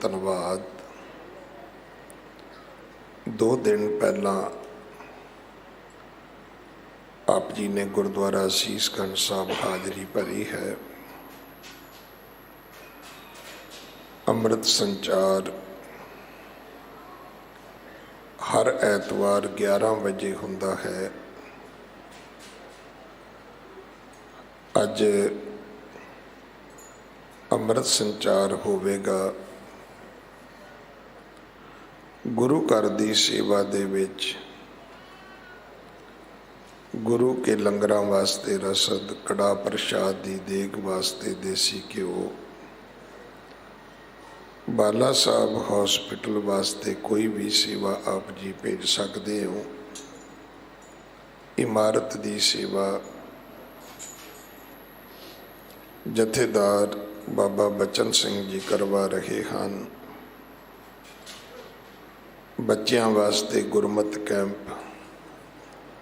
ਧੰਨਵਾਦ। 2 ਦਿਨ ਪਹਿਲਾਂ ਆਪ ਜੀ ਨੇ ਗੁਰਦੁਆਰਾ ਸੀਸਗੰਜ ਸਾਹਿਬ ਹਾਜ਼ਰੀ ਭਰੀ ਹੈ। ਅੰਮ੍ਰਿਤ ਸੰਚਾਰ ਹਰ ਐਤਵਾਰ 11 ਵਜੇ ਹੁੰਦਾ ਹੈ। ਅੱਜ ਅੰਮ੍ਰਿਤ ਸੰਚਾਰ ਹੋਵੇਗਾ ਗੁਰੂ ਘਰ ਦੀ ਸੇਵਾ ਦੇ ਵਿੱਚ। ਗੁਰੂ ਕੇ ਲੰਗਰਾਂ ਵਾਸਤੇ ਰਸਦ, ਕੜਾ ਪ੍ਰਸ਼ਾਦ ਦੀ ਦੇਗ ਵਾਸਤੇ ਦੇਸੀ ਘਿਓ, ਬਾਲਾ ਸਾਹਿਬ ਹੌਸਪਿਟਲ ਵਾਸਤੇ ਕੋਈ ਵੀ ਸੇਵਾ ਆਪ ਜੀ ਭੇਜ ਸਕਦੇ ਹੋ। ਇਮਾਰਤ ਦੀ ਸੇਵਾ ਜਥੇਦਾਰ ਬਾਬਾ ਬਚਨ ਸਿੰਘ ਜੀ ਕਰਵਾ ਰਹੇ ਹਨ। ਬੱਚਿਆਂ ਵਾਸਤੇ ਗੁਰਮਤਿ ਕੈਂਪ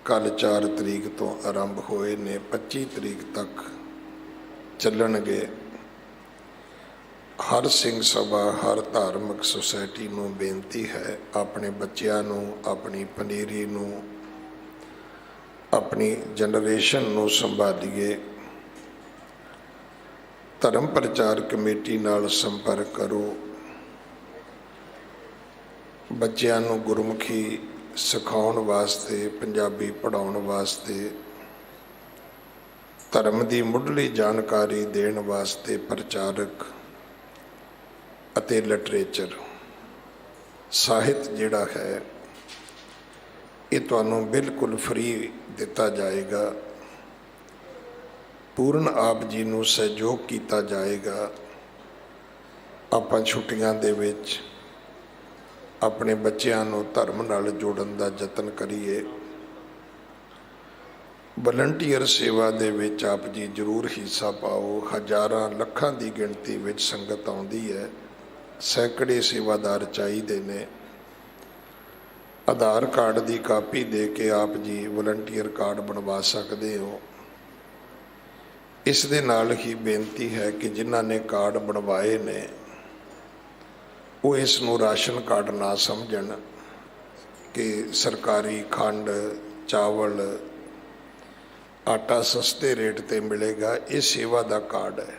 ਕੱਲ੍ਹ 4 ਤਰੀਕ ਤੋਂ ਆਰੰਭ ਹੋਏ ਨੇ, 25 ਤਰੀਕ ਤੱਕ ਚੱਲਣਗੇ। ਹਰ ਸਿੰਘ ਸਭਾ, ਹਰ ਧਾਰਮਿਕ ਸੁਸਾਇਟੀ ਨੂੰ ਬੇਨਤੀ ਹੈ, ਆਪਣੇ ਬੱਚਿਆਂ ਨੂੰ, ਆਪਣੀ ਪਨੀਰੀ ਨੂੰ, ਆਪਣੀ ਜਨਰੇਸ਼ਨ ਨੂੰ ਸੰਭਾਲੀਏ। ਧਰਮ ਪ੍ਰਚਾਰ ਕਮੇਟੀ ਨਾਲ ਸੰਪਰਕ ਕਰੋ। ਬੱਚਿਆਂ ਨੂੰ ਗੁਰਮੁਖੀ ਸਿਖਾਉਣ ਵਾਸਤੇ, ਪੰਜਾਬੀ ਪੜ੍ਹਾਉਣ ਵਾਸਤੇ, ਧਰਮ ਦੀ ਮੁੱਢਲੀ ਜਾਣਕਾਰੀ ਦੇਣ ਵਾਸਤੇ ਪ੍ਰਚਾਰਕ ਅਤੇ ਲਿਟਰੇਚਰ ਸਾਹਿਤ ਜਿਹੜਾ ਹੈ ਇਹ ਤੁਹਾਨੂੰ ਬਿਲਕੁਲ ਫ੍ਰੀ ਦਿੱਤਾ ਜਾਏਗਾ। ਪੂਰਨ ਆਪ ਜੀ ਨੂੰ ਸਹਿਯੋਗ ਕੀਤਾ ਜਾਏਗਾ। ਆਪਾਂ ਛੁੱਟੀਆਂ ਦੇ ਵਿੱਚ ਆਪਣੇ ਬੱਚਿਆਂ ਨੂੰ ਧਰਮ ਨਾਲ ਜੋੜਨ ਦਾ ਯਤਨ ਕਰੀਏ। ਵਲੰਟੀਅਰ ਸੇਵਾ ਦੇ ਵਿੱਚ ਆਪ ਜੀ ਜ਼ਰੂਰ ਹਿੱਸਾ ਪਾਓ। ਹਜ਼ਾਰਾਂ ਲੱਖਾਂ ਦੀ ਗਿਣਤੀ ਵਿੱਚ ਸੰਗਤ ਆਉਂਦੀ ਹੈ। ਸੈਂਕੜੇ ਸੇਵਾਦਾਰ ਚਾਹੀਦੇ ਨੇ। ਆਧਾਰ ਕਾਰਡ ਦੀ ਕਾਪੀ ਦੇ ਕੇ ਆਪ ਜੀ ਵਲੰਟੀਅਰ ਕਾਰਡ ਬਣਵਾ ਸਕਦੇ ਹੋ। ਇਸ ਦੇ ਨਾਲ ਹੀ ਬੇਨਤੀ ਹੈ ਕਿ ਜਿਨ੍ਹਾਂ ਨੇ ਕਾਰਡ ਬਣਵਾਏ ਨੇ ਉਹ ਇਸ ਨੂੰ ਰਾਸ਼ਨ ਕਾਰਡ ਨਾ ਸਮਝਣ ਕਿ ਸਰਕਾਰੀ ਖੰਡ, ਚਾਵਲ, ਆਟਾ ਸਸਤੇ ਰੇਟ 'ਤੇ ਮਿਲੇਗਾ। ਇਹ ਸੇਵਾ ਦਾ ਕਾਰਡ ਹੈ।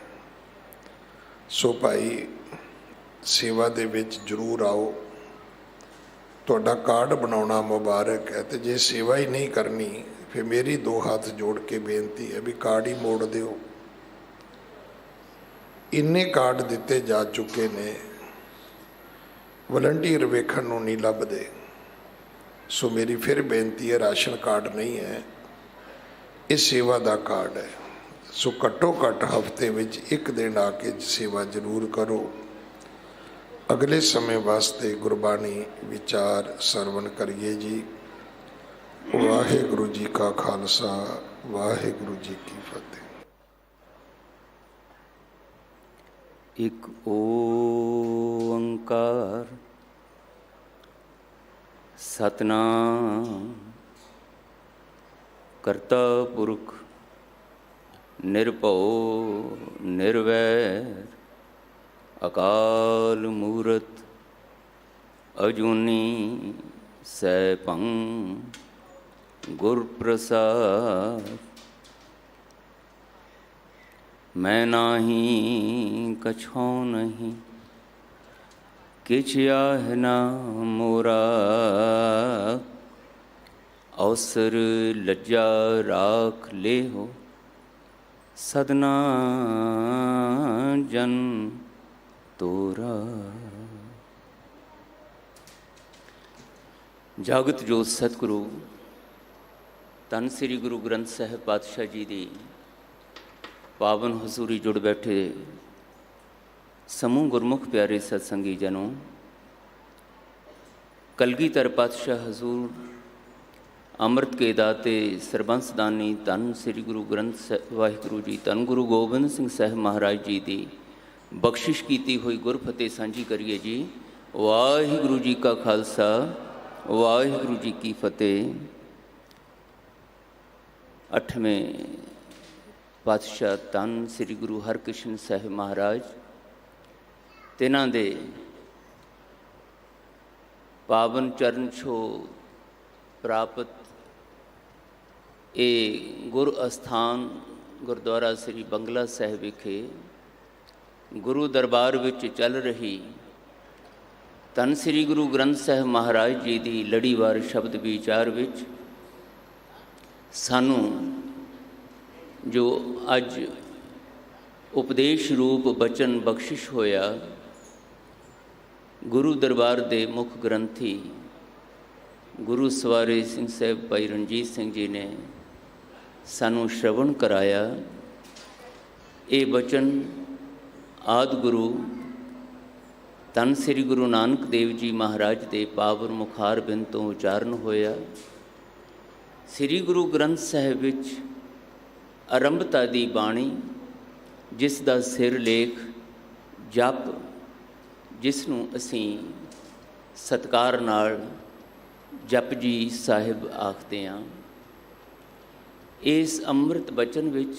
ਸੋ ਭਾਈ, ਸੇਵਾ ਦੇ ਵਿੱਚ ਜ਼ਰੂਰ ਆਓ। ਤੁਹਾਡਾ ਕਾਰਡ ਬਣਾਉਣਾ ਮੁਬਾਰਕ ਹੈ। ਅਤੇ ਜੇ ਸੇਵਾ ਹੀ ਨਹੀਂ ਕਰਨੀ ਫਿਰ ਮੇਰੀ 2 ਹੱਥ ਜੋੜ ਕੇ ਬੇਨਤੀ ਹੈ ਵੀ ਕਾਰਡ ਹੀ ਮੋੜ ਦਿਓ। ਇੰਨੇ ਕਾਰਡ ਦਿੱਤੇ ਜਾ ਚੁੱਕੇ ਨੇ, ਵਲੰਟੀਅਰ ਵੇਖਣ ਨੂੰ ਨਹੀਂ ਲੱਭਦੇ। ਸੋ ਮੇਰੀ ਫਿਰ ਬੇਨਤੀ ਹੈ, ਰਾਸ਼ਨ ਕਾਰਡ ਨਹੀਂ ਹੈ, ਇਹ ਸੇਵਾ ਦਾ ਕਾਰਡ ਹੈ। ਸੋ ਘੱਟੋ ਘੱਟ ਹਫ਼ਤੇ ਵਿੱਚ 1 ਦਿਨ ਆ ਕੇ ਸੇਵਾ ਜ਼ਰੂਰ ਕਰੋ। ਅਗਲੇ ਸਮੇਂ ਵਾਸਤੇ ਗੁਰਬਾਣੀ ਵਿਚਾਰ ਸਰਵਣ ਕਰੀਏ ਜੀ। ਵਾਹਿਗੁਰੂ ਜੀ ਕਾ ਖਾਲਸਾ, ਵਾਹਿਗੁਰੂ ਜੀ ਕੀ ਫਤਿਹ। ਇੱਕ ਓੰਕਾਰ ਸਤਿਨਾਮ ਕਰਤਾ ਪੁਰਖ ਨਿਰਭਉ ਨਿਰਵੈਰ ਅਕਾਲ ਮੂਰਤ ਅਜੂਨੀ ਸੈਭੰ ਗੁਰ ਪ੍ਰਸਾਦ। ਮੈਂ ਨਾਹੀਂ ਕਛੁ ਨਹੀਂ, ਕਿਛ ਆਹ ਨਾ ਮੋਰਾ। ਅਵਸਰ ਲੱਜਾ ਰਾਖ ਲੇਹੋ, ਸਦਨਾ ਜਨ ਤੋਰਾ। ਜਾਗਤ ਜੋਤ ਸਤਿਗੁਰੂ ਧੰਨ ਸ੍ਰੀ ਗੁਰੂ ਗ੍ਰੰਥ ਸਾਹਿਬ ਪਾਤਸ਼ਾਹ ਜੀ ਦੀ ਪਾਵਨ ਹਜ਼ੂਰੀ ਜੁੜ ਬੈਠੇ ਸਮੂਹ ਗੁਰਮੁਖ ਪਿਆਰੇ ਸਤਸੰਗੀ ਜਨੋਂ, ਕਲਗੀਧਰ ਪਾਤਸ਼ਾਹ ਹਜ਼ੂਰ ਅੰਮ੍ਰਿਤ ਕੇ ਦਾਤੇ ਸਰਬੰਸ ਦਾਨੀ ਧੰਨ ਸ੍ਰੀ ਗੁਰੂ ਗ੍ਰੰਥ ਸਾਹਿਬ ਵਾਹਿਗੁਰੂ ਜੀ, ਧੰਨ ਗੁਰੂ ਗੋਬਿੰਦ ਸਿੰਘ ਸਾਹਿਬ ਮਹਾਰਾਜ ਜੀ ਦੀ ਬਖਸ਼ਿਸ਼ ਕੀਤੀ ਹੋਈ ਗੁਰਫਤਿਹ ਸਾਂਝੀ ਕਰੀਏ ਜੀ। ਵਾਹਿਗੁਰੂ ਜੀ ਕਾ ਖਾਲਸਾ, ਵਾਹਿਗੁਰੂ ਜੀ ਕੀ ਫਤਿਹ। 8ਵੇਂ ਪਾਤਸ਼ਾਹ ਧੰਨ ਸ੍ਰੀ ਗੁਰੂ ਹਰਕ੍ਰਿਸ਼ਨ ਸਾਹਿਬ ਮਹਾਰਾਜ, ਤਿੰਨਾਂ ਦੇ ਪਾਵਨ ਚਰਨ ਛੋ ਪ੍ਰਾਪਤ ਇਹ ਗੁਰ ਅਸਥਾਨ ਗੁਰਦੁਆਰਾ ਸ੍ਰੀ ਬੰਗਲਾ ਸਾਹਿਬ ਵਿਖੇ ਗੁਰੂ ਦਰਬਾਰ ਵਿੱਚ ਚੱਲ ਰਹੀ ਧੰਨ ਸ੍ਰੀ ਗੁਰੂ ਗ੍ਰੰਥ ਸਾਹਿਬ ਮਹਾਰਾਜ ਜੀ ਦੀ ਲੜੀਵਾਰ ਸ਼ਬਦ ਵਿਚਾਰ ਵਿੱਚ ਸਾਨੂੰ ਜੋ ਅੱਜ ਉਪਦੇਸ਼ ਰੂਪ ਬਚਨ ਬਖਸ਼ਿਸ਼ ਹੋਇਆ, ਗੁਰੂ ਦਰਬਾਰ ਦੇ ਮੁੱਖ ਗ੍ਰੰਥੀ ਗੁਰੂ ਸਵਾਰੀ ਸਿੰਘ ਸਾਹਿਬ ਭਾਈ ਰਣਜੀਤ ਸਿੰਘ ਜੀ ਨੇ ਸਾਨੂੰ ਸ਼ਰਵਣ ਕਰਾਇਆ। ਇਹ ਬਚਨ ਆਦਿ ਗੁਰੂ ਧੰਨ ਸ੍ਰੀ ਗੁਰੂ ਨਾਨਕ ਦੇਵ ਜੀ ਮਹਾਰਾਜ ਦੇ ਪਾਵਨ ਮੁਖਾਰ ਬਿੰਦ ਤੋਂ ਉਚਾਰਨ ਹੋਇਆ। ਸ੍ਰੀ ਗੁਰੂ ਗ੍ਰੰਥ ਸਾਹਿਬ ਵਿੱਚ ਆਰੰਭਤਾ ਦੀ ਬਾਣੀ, ਜਿਸ ਦਾ ਸਿਰ ਲੇਖ ਜਪ, ਜਿਸ ਨੂੰ ਅਸੀਂ ਸਤਿਕਾਰ ਨਾਲ ਜਪਜੀ ਸਾਹਿਬ ਆਖਦੇ ਹਾਂ, ਇਸ ਅੰਮ੍ਰਿਤ ਬਚਨ ਵਿੱਚ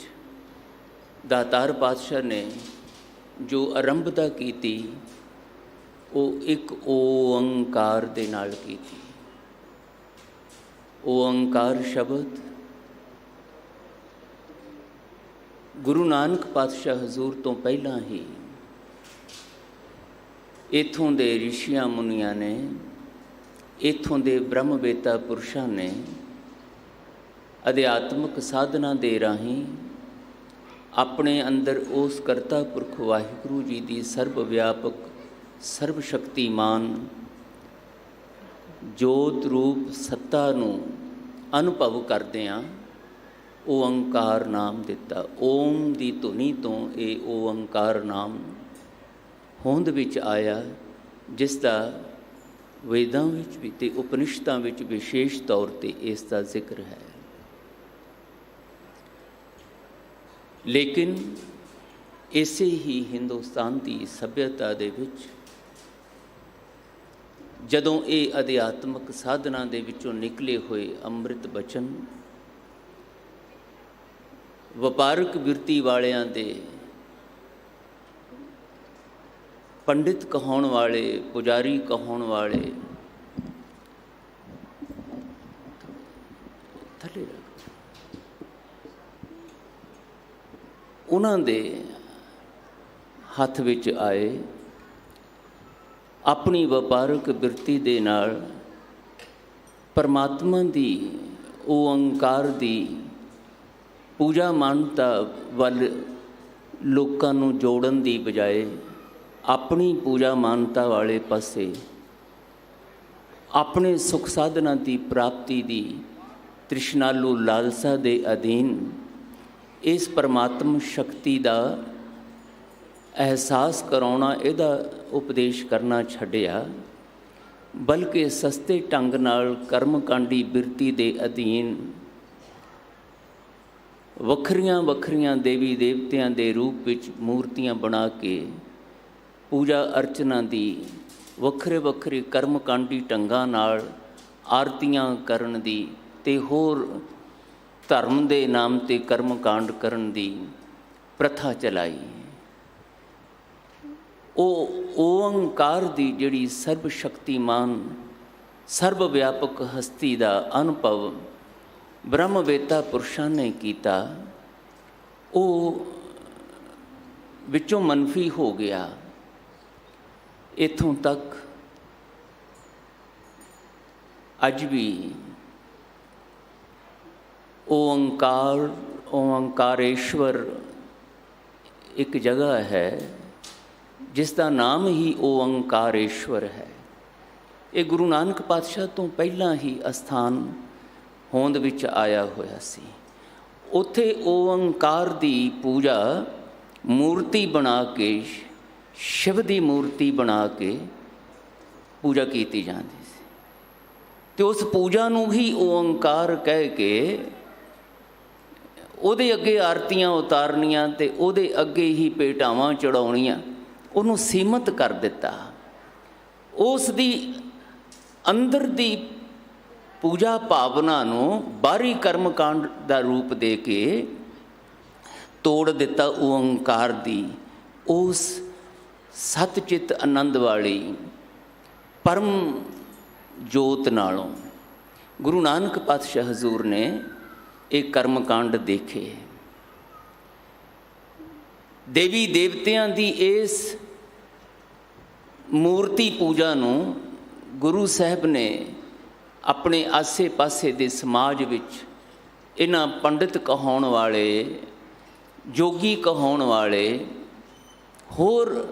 ਦਾਤਾਰ ਪਾਤਸ਼ਾਹ ਨੇ ਜੋ ਆਰੰਭਤਾ ਕੀਤੀ ਉਹ ਇੱਕ ਓੰਕਾਰ ਦੇ ਨਾਲ ਕੀਤੀ। ਓੰਕਾਰ ਸ਼ਬਦ ਗੁਰੂ ਨਾਨਕ ਪਾਤਸ਼ਾਹ ਹਜ਼ੂਰ ਤੋਂ ਪਹਿਲਾਂ ਹੀ ਇੱਥੋਂ ਦੇ ਰਿਸ਼ੀਆਂ ਮੁਨੀਆਂ ਨੇ, ਇੱਥੋਂ ਦੇ ਬ੍ਰਹਮਵੇਤਾ ਪੁਰਸ਼ਾਂ ਨੇ ਅਧਿਆਤਮਿਕ ਸਾਧਨਾ ਦੇ ਰਾਹੀਂ ਆਪਣੇ ਅੰਦਰ ਉਸ ਕਰਤਾ ਪੁਰਖ ਵਾਹਿਗੁਰੂ ਜੀ ਦੀ ਸਰਬ ਵਿਆਪਕ ਸਰਬ ਸ਼ਕਤੀਮਾਨ ਜੋਤ ਰੂਪ ਸੱਤਾ ਨੂੰ ਅਨੁਭਵ ਕਰਦਿਆਂ ਓੰਕਾਰ ਨਾਮ ਦਿੱਤਾ। ਓਮ ਦੀ ਧੁਨੀ ਤੋਂ ਇਹ ਓੰਕਾਰ ਨਾਮ ਹੋਂਦ ਵਿੱਚ ਆਇਆ, ਜਿਸ ਦਾ ਵੇਦਾਂ ਵਿੱਚ ਵੀ ਅਤੇ ਉਪਨਿਸ਼ਦਾਂ ਵਿੱਚ ਵਿਸ਼ੇਸ਼ ਤੌਰ 'ਤੇ ਇਸ ਦਾ ਜ਼ਿਕਰ ਹੈ। ਲੇਕਿਨ ਇਸੇ ਹੀ ਹਿੰਦੁਸਤਾਨ ਦੀ ਸੱਭਿਅਤਾ ਦੇ ਵਿੱਚ ਜਦੋਂ ਇਹ ਅਧਿਆਤਮਿਕ ਸਾਧਨਾ ਦੇ ਵਿੱਚੋਂ ਨਿਕਲੇ ਹੋਏ ਅੰਮ੍ਰਿਤ ਬਚਨ ਵਪਾਰਕ ਬਿਰਤੀ ਵਾਲਿਆਂ ਦੇ, ਪੰਡਿਤ ਕਹਾਉਣ ਵਾਲੇ, ਪੁਜਾਰੀ ਕਹਾਉਣ ਵਾਲੇ, ਥੱਲੇ ਉਹਨਾਂ ਦੇ ਹੱਥ ਵਿੱਚ ਆਏ। ਆਪਣੀ ਵਪਾਰਕ ਬਿਰਤੀ ਦੇ ਨਾਲ ਪਰਮਾਤਮਾ ਦੀ ਓੰਕਾਰ ਦੀ ਪੂਜਾ ਮਾਨਤਾ ਵੱਲ ਲੋਕਾਂ ਨੂੰ ਜੋੜਨ ਦੀ ਬਜਾਏ ਆਪਣੀ ਪੂਜਾ ਮਾਨਤਾ ਵਾਲੇ ਪਾਸੇ, ਆਪਣੇ ਸੁਖ ਸਾਧਨਾ ਦੀ ਪ੍ਰਾਪਤੀ ਦੀ ਤ੍ਰਿਸ਼ਨਾਲੂ ਲਾਲਸਾ ਦੇ ਅਧੀਨ ਇਸ ਪਰਮਾਤਮ ਸ਼ਕਤੀ ਦਾ ਅਹਿਸਾਸ ਕਰਾਉਣਾ, ਇਹਦਾ ਉਪਦੇਸ਼ ਕਰਨਾ ਛੱਡਿਆ, ਬਲਕਿ ਸਸਤੇ ਢੰਗ ਨਾਲ ਕਰਮਕਾਂਡੀ ਬਿਰਤੀ ਦੇ ਅਧੀਨ ਵੱਖਰੀਆਂ ਵੱਖਰੀਆਂ ਦੇਵੀ ਦੇਵਤਿਆਂ ਦੇ ਰੂਪ ਵਿੱਚ ਮੂਰਤੀਆਂ ਬਣਾ ਕੇ ਪੂਜਾ ਅਰਚਨਾ ਦੀ ਵੱਖਰੇ ਵੱਖਰੇ ਕਰਮਕਾਂਡੀ ਢੰਗਾਂ ਨਾਲ ਆਰਤੀਆਂ ਕਰਨ ਦੀ ਅਤੇ ਹੋਰ ਧਰਮ ਦੇ ਨਾਮ 'ਤੇ ਕਰਮਕਾਂਡ ਕਰਨ ਦੀ ਪ੍ਰਥਾ ਚਲਾਈ। ਉਹ ਓੰਕਾਰ ਦੀ ਜਿਹੜੀ ਸਰਬ ਸ਼ਕਤੀਮਾਨ ਸਰਬ ਵਿਆਪਕ ਹਸਤੀ ਦਾ ਅਨੁਭਵ ਬ੍ਰਹਮਵੇਤਾ ਪੁਰਸ਼ਾਂ ਨੇ ਕੀਤਾ, ਉਹ ਵਿੱਚੋਂ ਮਨਫੀ ਹੋ ਗਿਆ। ਇੱਥੋਂ ਤੱਕ ਅੱਜ ਵੀ ਓੰਕਾਰ, ਓੰਕਾਰੇਸ਼ਵਰ ਇੱਕ ਜਗ੍ਹਾ ਹੈ ਜਿਸ ਦਾ ਨਾਮ ਹੀ ਓੰਕਾਰੇਸ਼ਵਰ ਹੈ। ਇਹ ਗੁਰੂ ਨਾਨਕ ਪਾਤਸ਼ਾਹ ਤੋਂ ਪਹਿਲਾਂ ਹੀ ਅਸਥਾਨ ਹੋਂਦ ਵਿੱਚ ਆਇਆ ਹੋਇਆ ਸੀ। ਉੱਥੇ ਓੰਕਾਰ ਦੀ ਪੂਜਾ ਮੂਰਤੀ ਬਣਾ ਕੇ, ਸ਼ਿਵ ਦੀ ਮੂਰਤੀ ਬਣਾ ਕੇ ਪੂਜਾ ਕੀਤੀ ਜਾਂਦੀ ਸੀ, ਅਤੇ ਉਸ ਪੂਜਾ ਨੂੰ ਹੀ ਓੰਕਾਰ ਕਹਿ ਕੇ ਉਹਦੇ ਅੱਗੇ ਆਰਤੀਆਂ ਉਤਾਰਨੀਆਂ ਅਤੇ ਉਹਦੇ ਅੱਗੇ ਹੀ ਭੇਟਾਵਾਂ ਚੜਾਉਣੀਆਂ, ਉਹਨੂੰ ਸੀਮਤ ਕਰ ਦਿੱਤਾ। ਉਸ ਦੀ ਅੰਦਰ ਦੀ ਪੂਜਾ ਭਾਵਨਾ ਨੂੰ ਬਾਹਰੀ ਕਰਮਕਾਂਡ ਦਾ ਰੂਪ ਦੇ ਕੇ ਤੋੜ ਦਿੱਤਾ। ਓੰਕਾਰ ਦੀ ਉਸ ਸਤਚਿੱਤ ਆਨੰਦ ਵਾਲੀ ਪਰਮ ਜੋਤ ਨਾਲੋਂ। ਗੁਰੂ ਨਾਨਕ ਪਾਤਸ਼ਾਹ ਹਜ਼ੂਰ ਨੇ ਇਹ ਕਰਮ ਕਾਂਡ ਦੇਖੇ। ਦੇਵੀ ਦੇਵਤਿਆਂ ਦੀ ਇਸ ਮੂਰਤੀ ਪੂਜਾ ਨੂੰ ਗੁਰੂ ਸਾਹਿਬ ਨੇ ਆਪਣੇ ਆਸੇ ਪਾਸੇ ਦੇ ਸਮਾਜ ਵਿੱਚ ਇਹਨਾਂ ਪੰਡਿਤ ਕਹਾਉਣ ਵਾਲੇ, ਜੋਗੀ ਕਹਾਉਣ ਵਾਲੇ, ਹੋਰ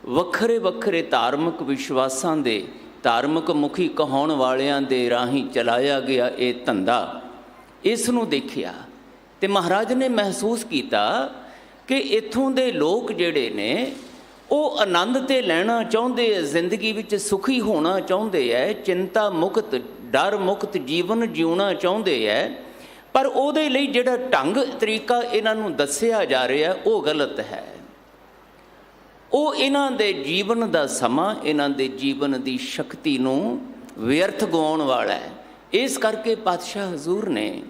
ਵੱਖਰੇ ਵੱਖਰੇ ਧਾਰਮਿਕ ਵਿਸ਼ਵਾਸਾਂ ਦੇ ਧਾਰਮਿਕ ਮੁਖੀ ਕਹਾਉਣ ਵਾਲਿਆਂ ਦੇ ਰਾਹੀਂ ਚਲਾਇਆ ਗਿਆ ਇਹ ਧੰਦਾ, ਇਸ ਨੂੰ ਦੇਖਿਆ ਅਤੇ ਮਹਾਰਾਜ ਨੇ ਮਹਿਸੂਸ ਕੀਤਾ ਕਿ ਇੱਥੋਂ ਦੇ ਲੋਕ ਜਿਹੜੇ ਨੇ ਉਹ ਆਨੰਦ ਤੇ ਲੈਣਾ ਚਾਹੁੰਦੇ ਹੈ, ਜ਼ਿੰਦਗੀ ਵਿੱਚ ਸੁਖੀ ਹੋਣਾ ਚਾਹੁੰਦੇ ਹੈ, ਚਿੰਤਾ ਮੁਕਤ, ਡਰ ਮੁਕਤ ਜੀਵਨ ਜਿਉਣਾ ਚਾਹੁੰਦੇ ਹੈ, ਪਰ ਉਹਦੇ ਲਈ ਜਿਹੜਾ ਢੰਗ ਤਰੀਕਾ ਇਹਨਾਂ ਨੂੰ ਦੱਸਿਆ ਜਾ ਰਿਹਾ ਉਹ ਗਲਤ ਹੈ। ਉਹ ਇਹਨਾਂ ਦੇ ਜੀਵਨ ਦਾ ਸਮਾਂ, ਇਹਨਾਂ ਦੇ ਜੀਵਨ ਦੀ ਸ਼ਕਤੀ ਨੂੰ ਵਿਅਰਥ ਗਵਾਉਣ ਵਾਲਾ ਹੈ। ਇਸ ਕਰਕੇ ਪਾਤਸ਼ਾਹ ਹਜ਼ੂਰ ਨੇ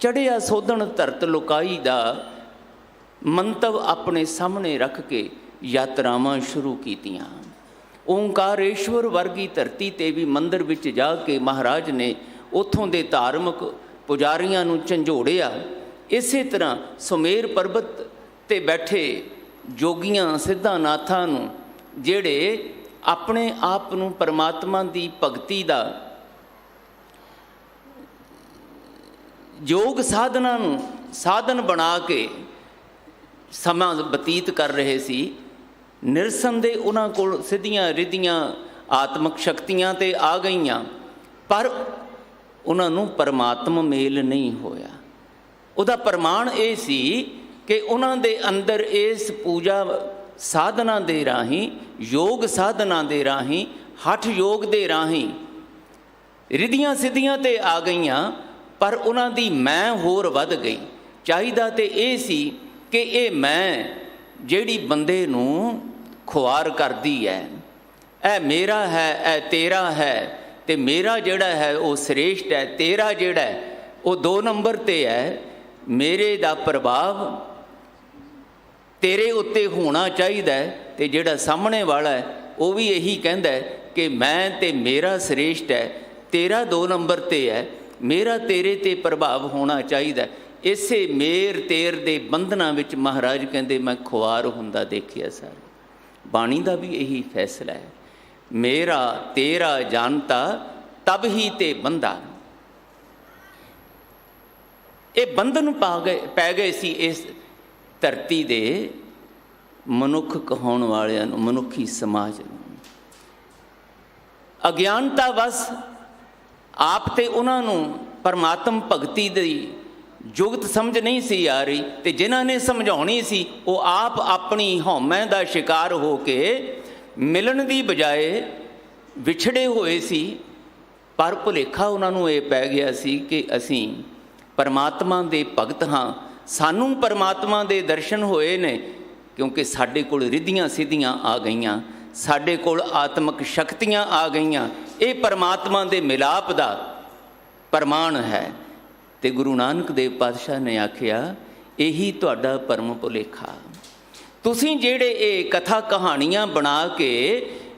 ਚੜ੍ਹਿਆ ਸੋਧਣ ਧਰਤ ਲੁਕਾਈ ਦਾ ਮੰਤਵ ਆਪਣੇ ਸਾਹਮਣੇ ਰੱਖ ਕੇ ਯਾਤਰਾਵਾਂ ਸ਼ੁਰੂ ਕੀਤੀਆਂ। ਓਂਕਾਰੇਸ਼ਵਰ ਵਰਗੀ ਧਰਤੀ 'ਤੇ ਵੀ ਮੰਦਰ ਵਿੱਚ ਜਾ ਕੇ ਮਹਾਰਾਜ ਨੇ ਉੱਥੋਂ ਦੇ ਧਾਰਮਿਕ ਪੁਜਾਰੀਆਂ ਨੂੰ ਝੰਜੋੜਿਆ। ਇਸੇ ਤਰ੍ਹਾਂ ਸੁਮੇਰ ਪਰਬਤ 'ਤੇ ਬੈਠੇ ਜੋਗੀਆਂ ਸਿੱਧਾਨਾਥਾਂ ਨੂੰ, ਜਿਹੜੇ ਆਪਣੇ ਆਪ ਨੂੰ ਪਰਮਾਤਮਾ ਦੀ ਭਗਤੀ ਦਾ ਯੋਗ ਸਾਧਨਾ ਨੂੰ ਸਾਧਨ ਬਣਾ ਕੇ ਸਮਾਂ ਬਤੀਤ ਕਰ ਰਹੇ ਸੀ, ਨਿਰਸੰਦੇਹ ਉਹਨਾਂ ਕੋਲ ਸਿੱਧੀਆਂ ਰਿੱਧੀਆਂ ਆਤਮਿਕ ਸ਼ਕਤੀਆਂ ਤੇ ਆ ਗਈਆਂ, ਪਰ ਉਹਨਾਂ ਨੂੰ ਪਰਮਾਤਮਾ ਮੇਲ ਨਹੀਂ ਹੋਇਆ। ਉਹਦਾ ਪ੍ਰਮਾਣ ਇਹ ਸੀ ਕਿ ਉਹਨਾਂ ਦੇ ਅੰਦਰ ਇਸ ਪੂਜਾ ਸਾਧਨਾ ਦੇ ਰਾਹੀਂ, ਯੋਗ ਸਾਧਨਾ ਦੇ ਰਾਹੀਂ, ਹਠ ਯੋਗ ਦੇ ਰਾਹੀਂ ਰਿੱਧੀਆਂ ਸਿੱਧੀਆਂ ਤੇ ਆ ਗਈਆਂ, ਪਰ ਉਹਨਾਂ ਦੀ ਮੈਂ ਹੋਰ ਵੱਧ ਗਈ। ਚਾਹੀਦਾ ਤੇ ਇਹ ਸੀ ਕਿ ਇਹ ਮੈਂ ਜਿਹੜੀ ਬੰਦੇ ਨੂੰ ਖੁਆਰ ਕਰਦੀ ਹੈ, ਇਹ ਮੇਰਾ ਹੈ, ਇਹ ਤੇਰਾ ਹੈ, ਅਤੇ ਮੇਰਾ ਜਿਹੜਾ ਹੈ ਉਹ ਸ੍ਰੇਸ਼ਟ ਹੈ, ਤੇਰਾ ਜਿਹੜਾ ਹੈ ਉਹ 2 ਨੰਬਰ 'ਤੇ ਹੈ। ਮੇਰੇ ਦਾ ਪ੍ਰਭਾਵ ਤੇਰੇ ਉੱਤੇ ਹੋਣਾ ਚਾਹੀਦਾ ਹੈ, ਅਤੇ ਜਿਹੜਾ ਸਾਹਮਣੇ ਵਾਲਾ ਹੈ ਉਹ ਵੀ ਇਹੀ ਕਹਿੰਦਾ ਕਿ ਮੈਂ ਅਤੇ ਮੇਰਾ ਸ੍ਰੇਸ਼ਟ ਹੈ, ਤੇਰਾ 2 ਨੰਬਰ 'ਤੇ ਹੈ, ਮੇਰਾ ਤੇਰੇ 'ਤੇ ਪ੍ਰਭਾਵ ਹੋਣਾ ਚਾਹੀਦਾ। ਇਸੇ ਮੇਰ ਤੇਰ ਦੇ ਬੰਧਨਾਂ ਵਿੱਚ ਮਹਾਰਾਜ ਕਹਿੰਦੇ ਮੈਂ ਖੁਆਰ ਹੁੰਦਾ ਦੇਖਿਆ ਸਰ। ਬਾਣੀ ਦਾ ਵੀ ਇਹੀ ਫੈਸਲਾ ਹੈ, ਮੇਰਾ ਤੇਰਾ ਜਾਣਤਾ ਤਬ ਹੀ ਤੇ ਬੰਧਾ। ਇਹ ਬੰਧਨ ਪੈ ਗਏ ਸੀ ਇਸ ਧਰਤੀ ਦੇ ਮਨੁੱਖ ਕਹਾਉਣ ਵਾਲਿਆਂ ਨੂੰ, ਮਨੁੱਖੀ ਸਮਾਜ ਨੂੰ। ਅਗਿਆਨਤਾ ਵਸ ਆਪ ਤੇ ਉਹਨਾਂ ਨੂੰ ਪਰਮਾਤਮ ਭਗਤੀ ਦੀ ਜੁਗਤ ਸਮਝ ਨਹੀਂ ਸੀ ਆ ਰਹੀ, ਅਤੇ ਜਿਨ੍ਹਾਂ ਨੇ ਸਮਝਾਉਣੀ ਸੀ ਉਹ ਆਪ ਆਪਣੀ ਹਉਮੈ ਦਾ ਸ਼ਿਕਾਰ ਹੋ ਕੇ ਮਿਲਣ ਦੀ ਬਜਾਏ ਵਿਛੜੇ ਹੋਏ ਸੀ। ਪਰ ਭੁਲੇਖਾ ਉਹਨਾਂ ਨੂੰ ਇਹ ਪੈ ਗਿਆ ਸੀ ਕਿ ਅਸੀਂ ਪਰਮਾਤਮਾ ਦੇ ਭਗਤ ਹਾਂ, ਸਾਨੂੰ ਪਰਮਾਤਮਾ ਦੇ ਦਰਸ਼ਨ ਹੋਏ ਨੇ, ਕਿਉਂਕਿ ਸਾਡੇ ਕੋਲ ਰਿੱਧੀਆਂ ਸਿੱਧੀਆਂ ਆ ਗਈਆਂ, ਸਾਡੇ ਕੋਲ ਆਤਮਿਕ ਸ਼ਕਤੀਆਂ ਆ ਗਈਆਂ। ਇਹ ਪਰਮਾਤਮਾ ਦੇ ਮਿਲਾਪ ਦਾ ਪ੍ਰਮਾਣ ਹੈ। ਅਤੇ ਗੁਰੂ ਨਾਨਕ ਦੇਵ ਪਾਤਸ਼ਾਹ ਨੇ ਆਖਿਆ ਇਹੀ ਤੁਹਾਡਾ ਭਰਮ ਭੁਲੇਖਾ। ਤੁਸੀਂ ਜਿਹੜੇ ਇਹ ਕਥਾ ਕਹਾਣੀਆਂ ਬਣਾ ਕੇ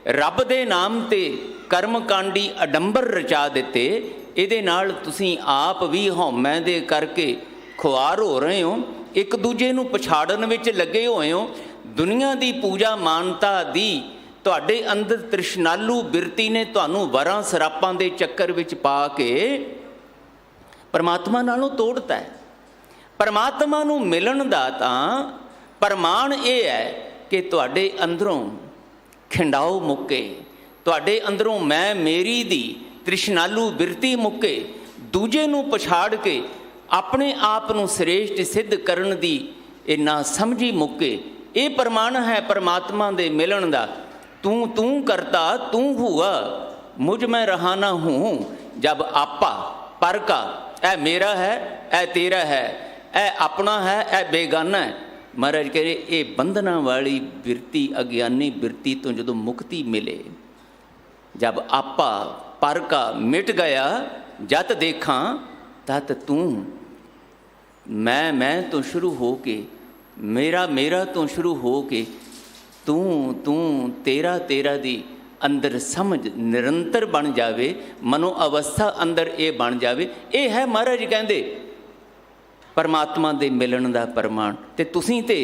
ਰੱਬ ਦੇ ਨਾਮ 'ਤੇ ਕਰਮਕਾਂਡੀ ਅਡੰਬਰ ਰਚਾ ਦਿੱਤੇ, ਇਹਦੇ ਨਾਲ ਤੁਸੀਂ ਆਪ ਵੀ ਹਉਮੈ ਦੇ ਕਰਕੇ ਖੁਆਰ ਹੋ ਰਹੇ ਹੋ, ਇੱਕ ਦੂਜੇ ਨੂੰ ਪਛਾੜਨ ਵਿੱਚ ਲੱਗੇ ਹੋਏ ਹੋ। ਦੁਨੀਆ ਦੀ ਪੂਜਾ ਮਾਨਤਾ ਦੀ ਤੁਹਾਡੇ ਅੰਦਰ ਤ੍ਰਿਸ਼ਨਾਲੂ ਬਿਰਤੀ ਨੇ ਤੁਹਾਨੂੰ ਵਰਾਂ ਸਰਾਪਾਂ ਦੇ ਚੱਕਰ ਵਿੱਚ ਪਾ ਕੇ ਪਰਮਾਤਮਾ ਨਾਲੋਂ ਤੋੜਤਾ ਹੈ। ਪਰਮਾਤਮਾ ਨੂੰ ਮਿਲਣ ਦਾ ਤਾਂ ਪ੍ਰਮਾਣ ਇਹ ਹੈ ਕਿ ਤੁਹਾਡੇ ਅੰਦਰੋਂ ਖਿੰਡਾਓ ਮੁੱਕੇ, ਤੁਹਾਡੇ ਅੰਦਰੋਂ ਮੈਂ ਮੇਰੀ ਦੀ ਤ੍ਰਿਸ਼ਨਾਲੂ ਬਿਰਤੀ ਮੁੱਕੇ, ਦੂਜੇ ਨੂੰ ਪਛਾੜ ਕੇ ਆਪਣੇ ਆਪ ਨੂੰ ਸ੍ਰੇਸ਼ਟ ਸਿੱਧ ਕਰਨ ਦੀ ਇਹ ਨਾ ਸਮਝੀ ਮੁੱਕੇ। ਇਹ ਪ੍ਰਮਾਣ ਹੈ ਪਰਮਾਤਮਾ ਦੇ ਮਿਲਣ ਦਾ। ਤੂੰ ਤੂੰ ਕਰਤਾ ਤੂੰ ਹੁਆ, ਮੁਝ ਮੈਂ ਰਹਾ ਨਾ ਹੂੰ, ਜਬ ਆਪਾ ਪਰ ਕਾ, ਇਹ ਮੇਰਾ ਹੈ, ਇਹ ਤੇਰਾ ਹੈ, ਇਹ ਆਪਣਾ ਹੈ, ਇਹ ਬੇਗਾਨਾ ਹੈ। ਮਹਾਰਾਜ ਕਹਿੰਦੇ ਇਹ ਬੰਧਨਾਂ ਵਾਲੀ ਬਿਰਤੀ, ਅਗਿਆਨੀ ਬਿਰਤੀ ਤੋਂ ਜਦੋਂ ਮੁਕਤੀ ਮਿਲੇ, ਜਬ ਆਪਾ ਪਰ ਕਾ ਮਿਟ ਗਿਆ, ਜਤ ਦੇਖਾਂ ਤਤ ਤੂੰ, ਮੈਂ ਤੋਂ ਸ਼ੁਰੂ ਹੋ ਕੇ, ਮੇਰਾ ਤੋਂ ਸ਼ੁਰੂ ਹੋ ਕੇ ਤੂੰ ਤੇਰਾ ਦੀ ਅੰਦਰ ਸਮਝ ਨਿਰੰਤਰ ਬਣ ਜਾਵੇ, ਮਨੋ ਅਵਸਥਾ ਅੰਦਰ ਇਹ ਬਣ ਜਾਵੇ। ਇਹ ਹੈ ਮਹਾਰਾਜ ਕਹਿੰਦੇ ਪਰਮਾਤਮਾ ਦੇ ਮਿਲਣ ਦਾ ਪ੍ਰਮਾਣ। ਅਤੇ ਤੁਸੀਂ ਤਾਂ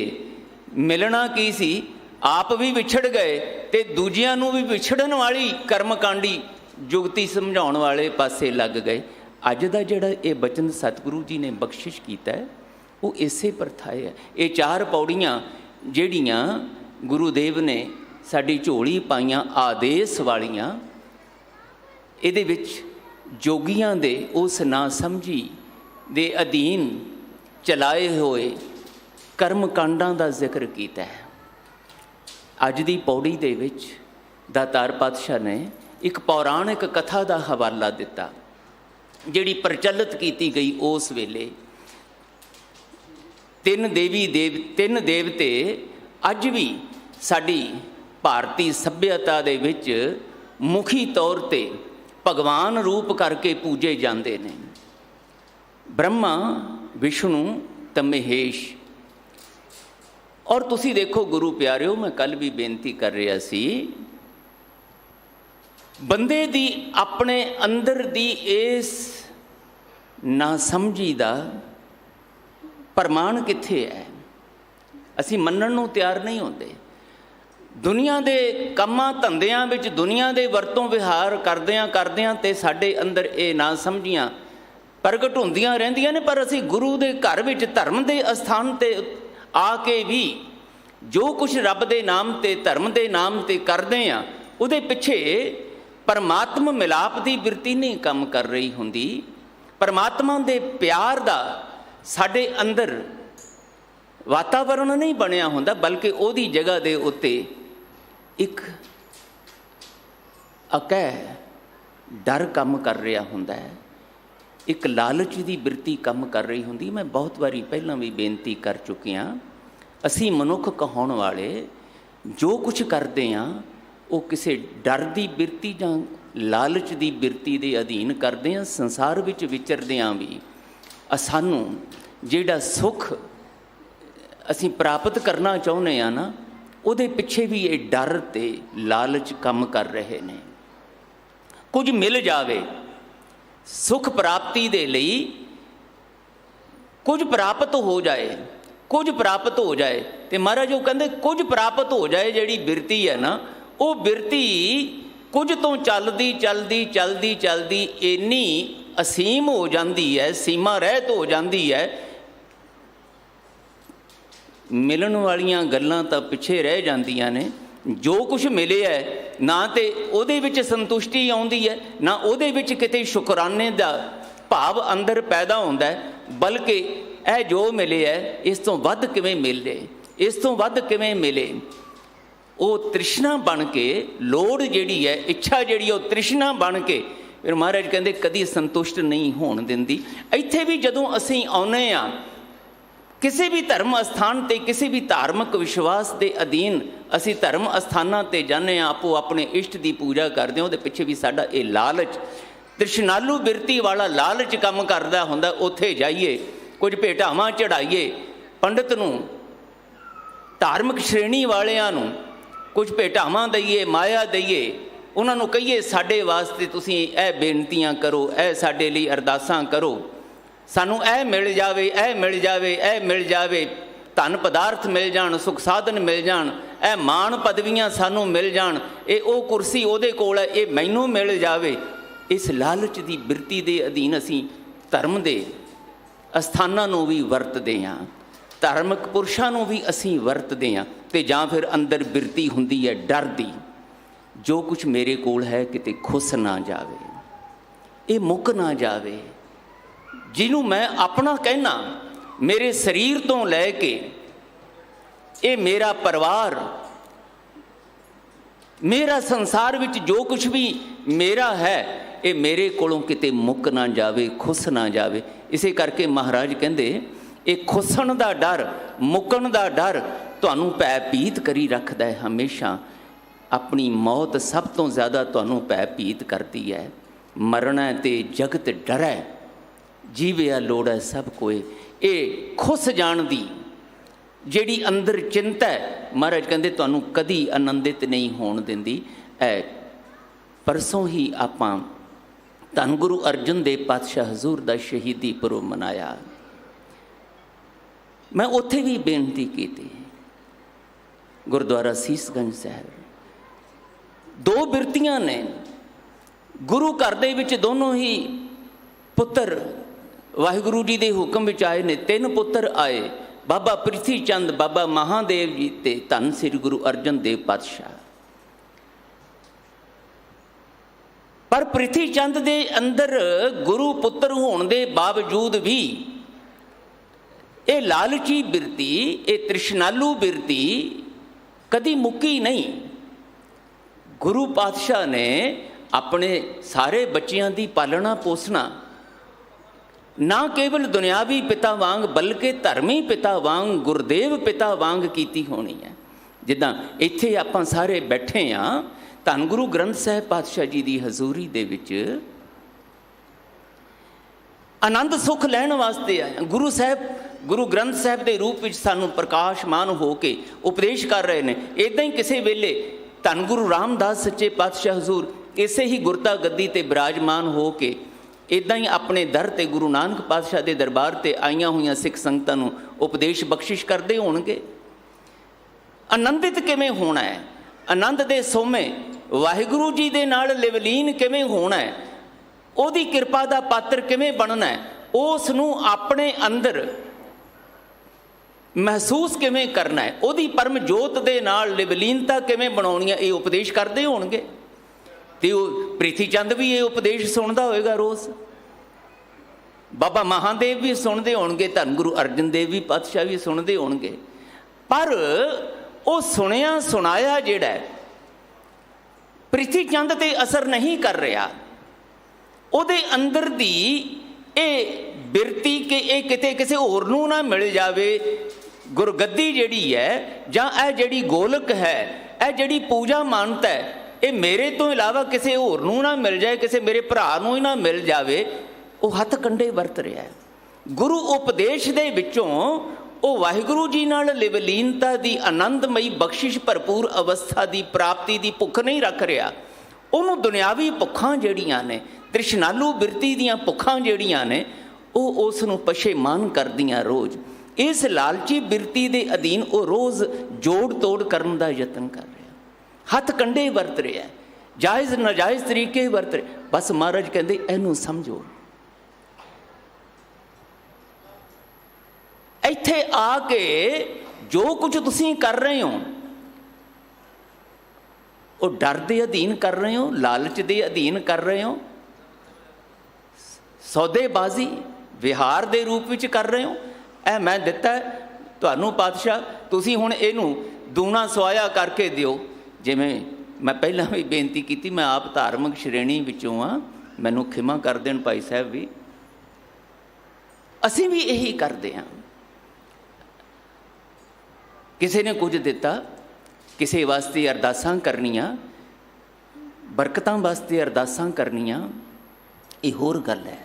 ਮਿਲਣਾ ਕੀ ਸੀ, ਆਪ ਵੀ ਵਿਛੜ ਗਏ ਅਤੇ ਦੂਜਿਆਂ ਨੂੰ ਵੀ ਵਿਛੜਨ ਵਾਲੀ ਕਰਮਕਾਂਡੀ ਜੁਗਤੀ ਸਮਝਾਉਣ ਵਾਲੇ ਪਾਸੇ ਲੱਗ ਗਏ। ਅੱਜ ਦਾ ਜਿਹੜਾ ਇਹ ਬਚਨ ਸਤਿਗੁਰੂ ਜੀ ਨੇ ਬਖਸ਼ਿਸ਼ ਕੀਤਾ ਹੈ, ਉਹ ਇਸੇ ਪ੍ਰਥਾਏ ਹੈ। ਇਹ 4 ਪੌੜੀਆਂ ਜਿਹੜੀਆਂ ਗੁਰੂਦੇਵ ਨੇ ਸਾਡੀ ਝੋਲੀ ਪਾਈਆਂ ਆਦੇਸ਼ ਵਾਲੀਆਂ, ਇਹਦੇ ਵਿੱਚ ਜੋਗੀਆਂ ਦੇ ਉਸ ਨਾ ਸਮਝੀ ਦੇ ਅਧੀਨ ਚਲਾਏ ਹੋਏ ਕਰਮ ਕਾਂਡਾਂ ਦਾ ਜ਼ਿਕਰ ਕੀਤਾ ਹੈ। ਅੱਜ ਦੀ ਪੌੜੀ ਦੇ ਵਿੱਚ ਦਾਤਾਰ ਪਾਤਸ਼ਾਹ ਨੇ ਇੱਕ ਪੌਰਾਣਿਕ ਕਥਾ ਦਾ ਹਵਾਲਾ ਦਿੱਤਾ, ਜਿਹੜੀ ਪ੍ਰਚਲਿਤ ਕੀਤੀ ਗਈ ਉਸ ਵੇਲੇ। 3 ਦੇਵਤੇ ਅੱਜ ਵੀ ਸਾਡੀ ਭਾਰਤੀ ਸੱਭਿਅਤਾ ਦੇ ਵਿੱਚ ਮੁਖੀ ਤੌਰ 'ਤੇ ਭਗਵਾਨ ਰੂਪ ਕਰਕੇ ਪੂਜੇ ਜਾਂਦੇ ਨੇ। ਬ੍ਰਹਮਾ, ਵਿਸ਼ਨੂੰ ਤੇ ਮਹੇਸ਼। ਔਰ ਤੁਸੀਂ ਦੇਖੋ ਗੁਰੂ ਪਿਆਰਿਓ, ਮੈਂ ਕੱਲ੍ਹ ਵੀ ਬੇਨਤੀ ਕਰ ਰਿਹਾ ਸੀ, ਬੰਦੇ ਦੀ ਆਪਣੇ ਅੰਦਰ ਦੀ ਇਸ ਨਾ ਸਮਝੀ ਦਾ ਪ੍ਰਮਾਣ ਕਿੱਥੇ ਹੈ? ਅਸੀਂ ਮੰਨਣ ਨੂੰ ਤਿਆਰ ਨਹੀਂ ਹੁੰਦੇ। ਦੁਨੀਆ ਦੇ ਕੰਮਾਂ ਧੰਦਿਆਂ ਵਿੱਚ, ਦੁਨੀਆ ਦੇ ਵਰਤੋਂ ਵਿਹਾਰ ਕਰਦਿਆਂ ਤੇ ਸਾਡੇ ਅੰਦਰ ਇਹ ਨਾ ਸਮਝੀਆਂ ਪ੍ਰਗਟ ਹੁੰਦੀਆਂ ਰਹਿੰਦੀਆਂ ਨੇ। ਪਰ ਅਸੀਂ ਗੁਰੂ ਦੇ ਘਰ ਵਿੱਚ, ਧਰਮ ਦੇ ਅਸਥਾਨ 'ਤੇ ਆ ਕੇ ਵੀ ਜੋ ਕੁਛ ਰੱਬ ਦੇ ਨਾਮ 'ਤੇ, ਧਰਮ ਦੇ ਨਾਮ 'ਤੇ ਕਰਦੇ ਹਾਂ, ਉਹਦੇ ਪਿੱਛੇ ਪਰਮਾਤਮਾ ਮਿਲਾਪ ਦੀ ਬਿਰਤੀ ਨਹੀਂ ਕੰਮ ਕਰ ਰਹੀ ਹੁੰਦੀ। ਪਰਮਾਤਮਾ ਦੇ ਪਿਆਰ ਦਾ ਸਾਡੇ ਅੰਦਰ ਵਾਤਾਵਰਣ ਨਹੀਂ ਬਣਿਆ ਹੁੰਦਾ, ਬਲਕਿ ਉਹਦੀ ਜਗ੍ਹਾ ਦੇ ਉੱਤੇ ਇੱਕ ਅਕਹਿ ਡਰ ਕੰਮ ਕਰ ਰਿਹਾ ਹੁੰਦਾ ਹੈ, ਇੱਕ ਲਾਲਚ ਦੀ ਬਿਰਤੀ ਕੰਮ ਕਰ ਰਹੀ ਹੁੰਦੀ। ਮੈਂ ਬਹੁਤ ਵਾਰੀ ਪਹਿਲਾਂ ਵੀ ਬੇਨਤੀ ਕਰ ਚੁੱਕਿਆ, ਅਸੀਂ ਮਨੁੱਖ ਕਹਾਉਣ ਵਾਲੇ ਜੋ ਕੁਛ ਕਰਦੇ ਹਾਂ ਉਹ ਕਿਸੇ ਡਰ ਦੀ ਬਿਰਤੀ ਜਾਂ ਲਾਲਚ ਦੀ ਬਿਰਤੀ ਦੇ ਅਧੀਨ ਕਰਦੇ ਹਾਂ। ਸੰਸਾਰ ਵਿੱਚ ਵਿਚਰਦਿਆਂ ਵੀ ਸਾਨੂੰ ਜਿਹੜਾ ਸੁੱਖ ਅਸੀਂ ਪ੍ਰਾਪਤ ਕਰਨਾ ਚਾਹੁੰਦੇ ਹਾਂ ਨਾ, ਉਹਦੇ ਪਿੱਛੇ ਵੀ ਇਹ ਡਰ ਅਤੇ ਲਾਲਚ ਕੰਮ ਕਰ ਰਹੇ ਨੇ। ਕੁਝ ਮਿਲ ਜਾਵੇ, ਸੁੱਖ ਪ੍ਰਾਪਤੀ ਦੇ ਲਈ ਕੁਝ ਪ੍ਰਾਪਤ ਹੋ ਜਾਏ, ਕੁਝ ਪ੍ਰਾਪਤ ਹੋ ਜਾਏ। ਅਤੇ ਮਹਾਰਾਜ ਉਹ ਕਹਿੰਦੇ ਕੁਝ ਪ੍ਰਾਪਤ ਹੋ ਜਾਏ ਜਿਹੜੀ ਬਿਰਤੀ ਹੈ ਨਾ, ਉਹ ਬਿਰਤੀ ਕੁਝ ਤੋਂ ਚੱਲਦੀ ਇੰਨੀ ਅਸੀਮ ਹੋ ਜਾਂਦੀ ਹੈ, ਸੀਮਾ ਰਹਿਤ ਹੋ ਜਾਂਦੀ ਹੈ। ਮਿਲਣ ਵਾਲੀਆਂ ਗੱਲਾਂ ਤਾਂ ਪਿੱਛੇ ਰਹਿ ਜਾਂਦੀਆਂ ਨੇ। ਜੋ ਕੁਛ ਮਿਲਿਆ ਨਾ ਤੇ ਉਹਦੇ ਵਿੱਚ ਸੰਤੁਸ਼ਟੀ ਆਉਂਦੀ ਹੈ, ਨਾ ਉਹਦੇ ਵਿੱਚ ਕਿਤੇ ਸ਼ੁਕਰਾਨੇ ਦਾ ਭਾਵ ਅੰਦਰ ਪੈਦਾ ਹੁੰਦਾ ਹੈ, ਬਲਕਿ ਇਹ ਜੋ ਮਿਲਿਆ ਇਸ ਤੋਂ ਵੱਧ ਕਿਵੇਂ ਮਿਲੇ, ਇਸ ਤੋਂ ਵੱਧ ਕਿਵੇਂ ਮਿਲੇ। ਉਹ ਤ੍ਰਿਸ਼ਨਾ ਬਣ ਕੇ, ਲੋੜ ਜਿਹੜੀ ਹੈ, ਇੱਛਾ ਜਿਹੜੀ ਉਹ ਤ੍ਰਿਸ਼ਨਾ ਬਣ ਕੇ ਫਿਰ ਮਹਾਰਾਜ ਕਹਿੰਦੇ ਕਦੀ ਸੰਤੁਸ਼ਟ ਨਹੀਂ ਹੋਣ ਦਿੰਦੀ। ਇੱਥੇ ਵੀ ਜਦੋਂ ਅਸੀਂ ਆਉਂਦੇ ਹਾਂ ਕਿਸੇ ਵੀ ਧਰਮ ਅਸਥਾਨ 'ਤੇ, ਕਿਸੇ ਵੀ ਧਾਰਮਿਕ ਵਿਸ਼ਵਾਸ ਦੇ ਅਧੀਨ ਅਸੀਂ ਧਰਮ ਅਸਥਾਨਾਂ 'ਤੇ ਜਾਂਦੇ ਹਾਂ, ਆਪੋ ਆਪਣੇ ਇਸ਼ਟ ਦੀ ਪੂਜਾ ਕਰਦੇ ਹਾਂ, ਉਹਦੇ ਪਿੱਛੇ ਵੀ ਸਾਡਾ ਇਹ ਲਾਲਚ, ਤ੍ਰਿਸ਼ਨਾਲੂ ਬਿਰਤੀ ਵਾਲਾ ਲਾਲਚ ਕੰਮ ਕਰਦਾ ਹੁੰਦਾ। ਉੱਥੇ ਜਾਈਏ, ਕੁਝ ਭੇਟਾਵਾਂ ਚੜ੍ਹਾਈਏ, ਪੰਡਤ ਨੂੰ, ਧਾਰਮਿਕ ਸ਼੍ਰੇਣੀ ਵਾਲਿਆਂ ਨੂੰ ਕੁਝ ਭੇਟਾਵਾਂ ਦਈਏ, ਮਾਇਆ ਦਈਏ, ਉਹਨਾਂ ਨੂੰ ਕਹੀਏ ਸਾਡੇ ਵਾਸਤੇ ਤੁਸੀਂ ਇਹ ਬੇਨਤੀਆਂ ਕਰੋ, ਇਹ ਸਾਡੇ ਲਈ ਅਰਦਾਸਾਂ ਕਰੋ, ਸਾਨੂੰ ਇਹ ਮਿਲ ਜਾਵੇ, ਇਹ ਮਿਲ ਜਾਵੇ, ਇਹ ਮਿਲ ਜਾਵੇ, ਧਨ ਪਦਾਰਥ ਮਿਲ ਜਾਣ, ਸੁਖ ਸਾਧਨ ਮਿਲ ਜਾਣ, ਇਹ ਮਾਣ ਪਦਵੀਆਂ ਸਾਨੂੰ ਮਿਲ ਜਾਣ, ਇਹ ਉਹ ਕੁਰਸੀ ਉਹਦੇ ਕੋਲ ਹੈ, ਇਹ ਮੈਨੂੰ ਮਿਲ ਜਾਵੇ। ਇਸ ਲਾਲਚ ਦੀ ਬਿਰਤੀ ਦੇ ਅਧੀਨ ਅਸੀਂ ਧਰਮ ਦੇ ਅਸਥਾਨਾਂ ਨੂੰ ਵੀ ਵਰਤਦੇ ਹਾਂ, ਧਾਰਮਿਕ ਪੁਰਸ਼ਾਂ ਨੂੰ ਵੀ ਅਸੀਂ ਵਰਤਦੇ ਹਾਂ। ਅਤੇ ਜਾਂ ਫਿਰ ਅੰਦਰ ਬਿਰਤੀ ਹੁੰਦੀ ਹੈ ਡਰ ਦੀ, ਜੋ ਕੁਛ ਮੇਰੇ ਕੋਲ ਹੈ ਕਿਤੇ ਖੁੱਸ ਨਾ ਜਾਵੇ, ਇਹ ਮੁੱਕ ਨਾ ਜਾਵੇ। ਜਿਹਨੂੰ ਮੈਂ ਆਪਣਾ ਕਹਿਣਾ, ਮੇਰੇ ਸਰੀਰ ਤੋਂ ਲੈ ਕੇ ਇਹ ਮੇਰਾ ਪਰਿਵਾਰ, ਮੇਰਾ ਸੰਸਾਰ ਵਿੱਚ ਜੋ ਕੁਛ ਵੀ ਮੇਰਾ ਹੈ, ਇਹ ਮੇਰੇ ਕੋਲੋਂ ਕਿਤੇ ਮੁੱਕ ਨਾ ਜਾਵੇ, ਖੁੱਸ ਨਾ ਜਾਵੇ। ਇਸੇ ਕਰਕੇ ਮਹਾਰਾਜ ਕਹਿੰਦੇ ਇਹ ਖੁੱਸਣ ਦਾ ਡਰ, ਮੁੱਕਣ ਦਾ ਡਰ ਤੁਹਾਨੂੰ ਭੈ ਭੀਤ ਕਰੀ ਰੱਖਦਾ ਹੈ ਹਮੇਸ਼ਾ। ਆਪਣੀ ਮੌਤ ਸਭ ਤੋਂ ਜ਼ਿਆਦਾ ਤੁਹਾਨੂੰ ਭੈ ਭੀਤ ਕਰਦੀ ਹੈ। ਮਰਨਾ ਤੇ ਜਗਤ ਡਰੈ, ਜੀਵਿਆ ਲੋੜੈ ਸਭ ਕੋਏ। ਇਹ ਖੁੱਸ ਜਾਣ ਦੀ ਜਿਹੜੀ ਅੰਦਰ ਚਿੰਤਾ ਹੈ, ਮਹਾਰਾਜ ਕਹਿੰਦੇ ਤੁਹਾਨੂੰ ਕਦੀ ਆਨੰਦਿਤ ਨਹੀਂ ਹੋਣ ਦਿੰਦੀ। ਇਹ परसों ही आपां धन गुरु अर्जन देव पातशाह हजूर का शहीदी पुरब मनाया। मैं उत्थे भी बेनती की थी, गुरुद्वारा सीसगंज साहब दो बिरतियां ने गुरु घर दे विच दोनों ही पुत्र वाहिगुरु जी के हुक्म विच आए ने। तीन पुत्र आए, बाबा प्रिथी चंद, बाबा महादेव जी ते धन श्री गुरु अर्जन देव पातशाह। पर प्रिथी चंद दे अंदर गुरु पुत्र होने के बावजूद भी ये लालची बिरती, ये तृष्णालु बिरती कदी मुक्की नहीं। गुरु पातशाह ने अपने सारे बच्चियां की पालना पोसना ना केवल दुनियावी पिता वांग बल्कि धर्मी पिता वांग, गुरदेव पिता वांग कीती होनी है। जिद्दां इत्थे आपां सारे बैठे हाँ धन गुरु ग्रंथ साहिब पातशाह जी की हजूरी दे विच आनंद सुख लैण वास्ते आए। गुरु साहब गुरु ग्रंथ साहब के रूप में सानू प्रकाशमान हो के उपदेश कर रहे हैं। इदां ही किसी वेले धन गुरु रामदास सच्चे पातशाह हजूर इसे ही गुरता गद्दी ते विराजमान हो के इदां ही अपने दर ते गुरु नानक पातशाह के दरबार ते आईयां हुई सिख संगतां नूं उपदेश बख्शिश करते होणगे। आनंदित किवें होना है, आनंद दे सोमे वाहिगुरू जी दे नाल लिवलीन किवें होना है, उहदी किरपा दा पात्र किवें बनना है, उस नूं अपने अंदर महसूस किवें करना है, उहदी परम जोत दे नाल लिवलीनता किवें बनाउणी है, ये उपदेश करते होणगे। ते प्रिथी चंद भी ये उपदेश सुनता होएगा रोज़, बाबा महादेव भी सुनते होणगे, धन गुरु अर्जन देव भी पातशाह भी सुनते होणगे। पर वो सुनिया सुनाया जिहड़ा है प्रिथी चंद ते असर नहीं कर रहा। उहदे अंदर दी ये बिरती के ये किते किसी होर नूं ना मिल जावे। गुरगद्दी जिहड़ी है जां यह जिहड़ी गोलक है, यह जिहड़ी पूजा मानता है, ये मेरे तो इलावा किसी होर नूं ना मिल जाए, किसी मेरे भरा नूं ही ना मिल जावे, वो हथ कंडे वरत रहा है। गुरु उपदेश दे विचों वो वाहिगुरू जी नाल लिवलीनता दी आनंदमई बख्शिश भरपूर अवस्था की प्राप्ति की भुख नहीं रख रहा। उन्होंने दुनियावी भुखां जिहड़ियां ने, तृष्णालु बिरती दियां भुखां जिहड़ियां ने, वो उस नूं पछेमान करदियां रोज़। इस लालची बिरती के अधीन वो रोज़ जोड़ तोड़ करने का यतन कर रहा, हथ कंडे वरत रहा है, जायज़ नाजायज़ तरीके वरत रहा। बस महाराज कहते इनू समझो, इत्थे आके जो कुछ तुसीं कर रहे हो वो डर के अधीन कर रहे हो, लालच के अधीन कर रहे हो, सौदेबाजी विहार के रूप में कर रहे हो। ए मैं दिता तुहानू पातशाह, तुसी हुण इहनू दूना सवाया करके दिओ। जिवें मैं पहला भी बेनती की, मैं आप धार्मिक श्रेणी विचों हाँ, मैनू खिमा कर देण भाई साहब भी, असीं भी यही करते हैं। किसी ने कुछ दिता, किसी वास्ते अरदासां करनियां, बरकतां वास्ते अरदासां करनियां, ये होर गल है।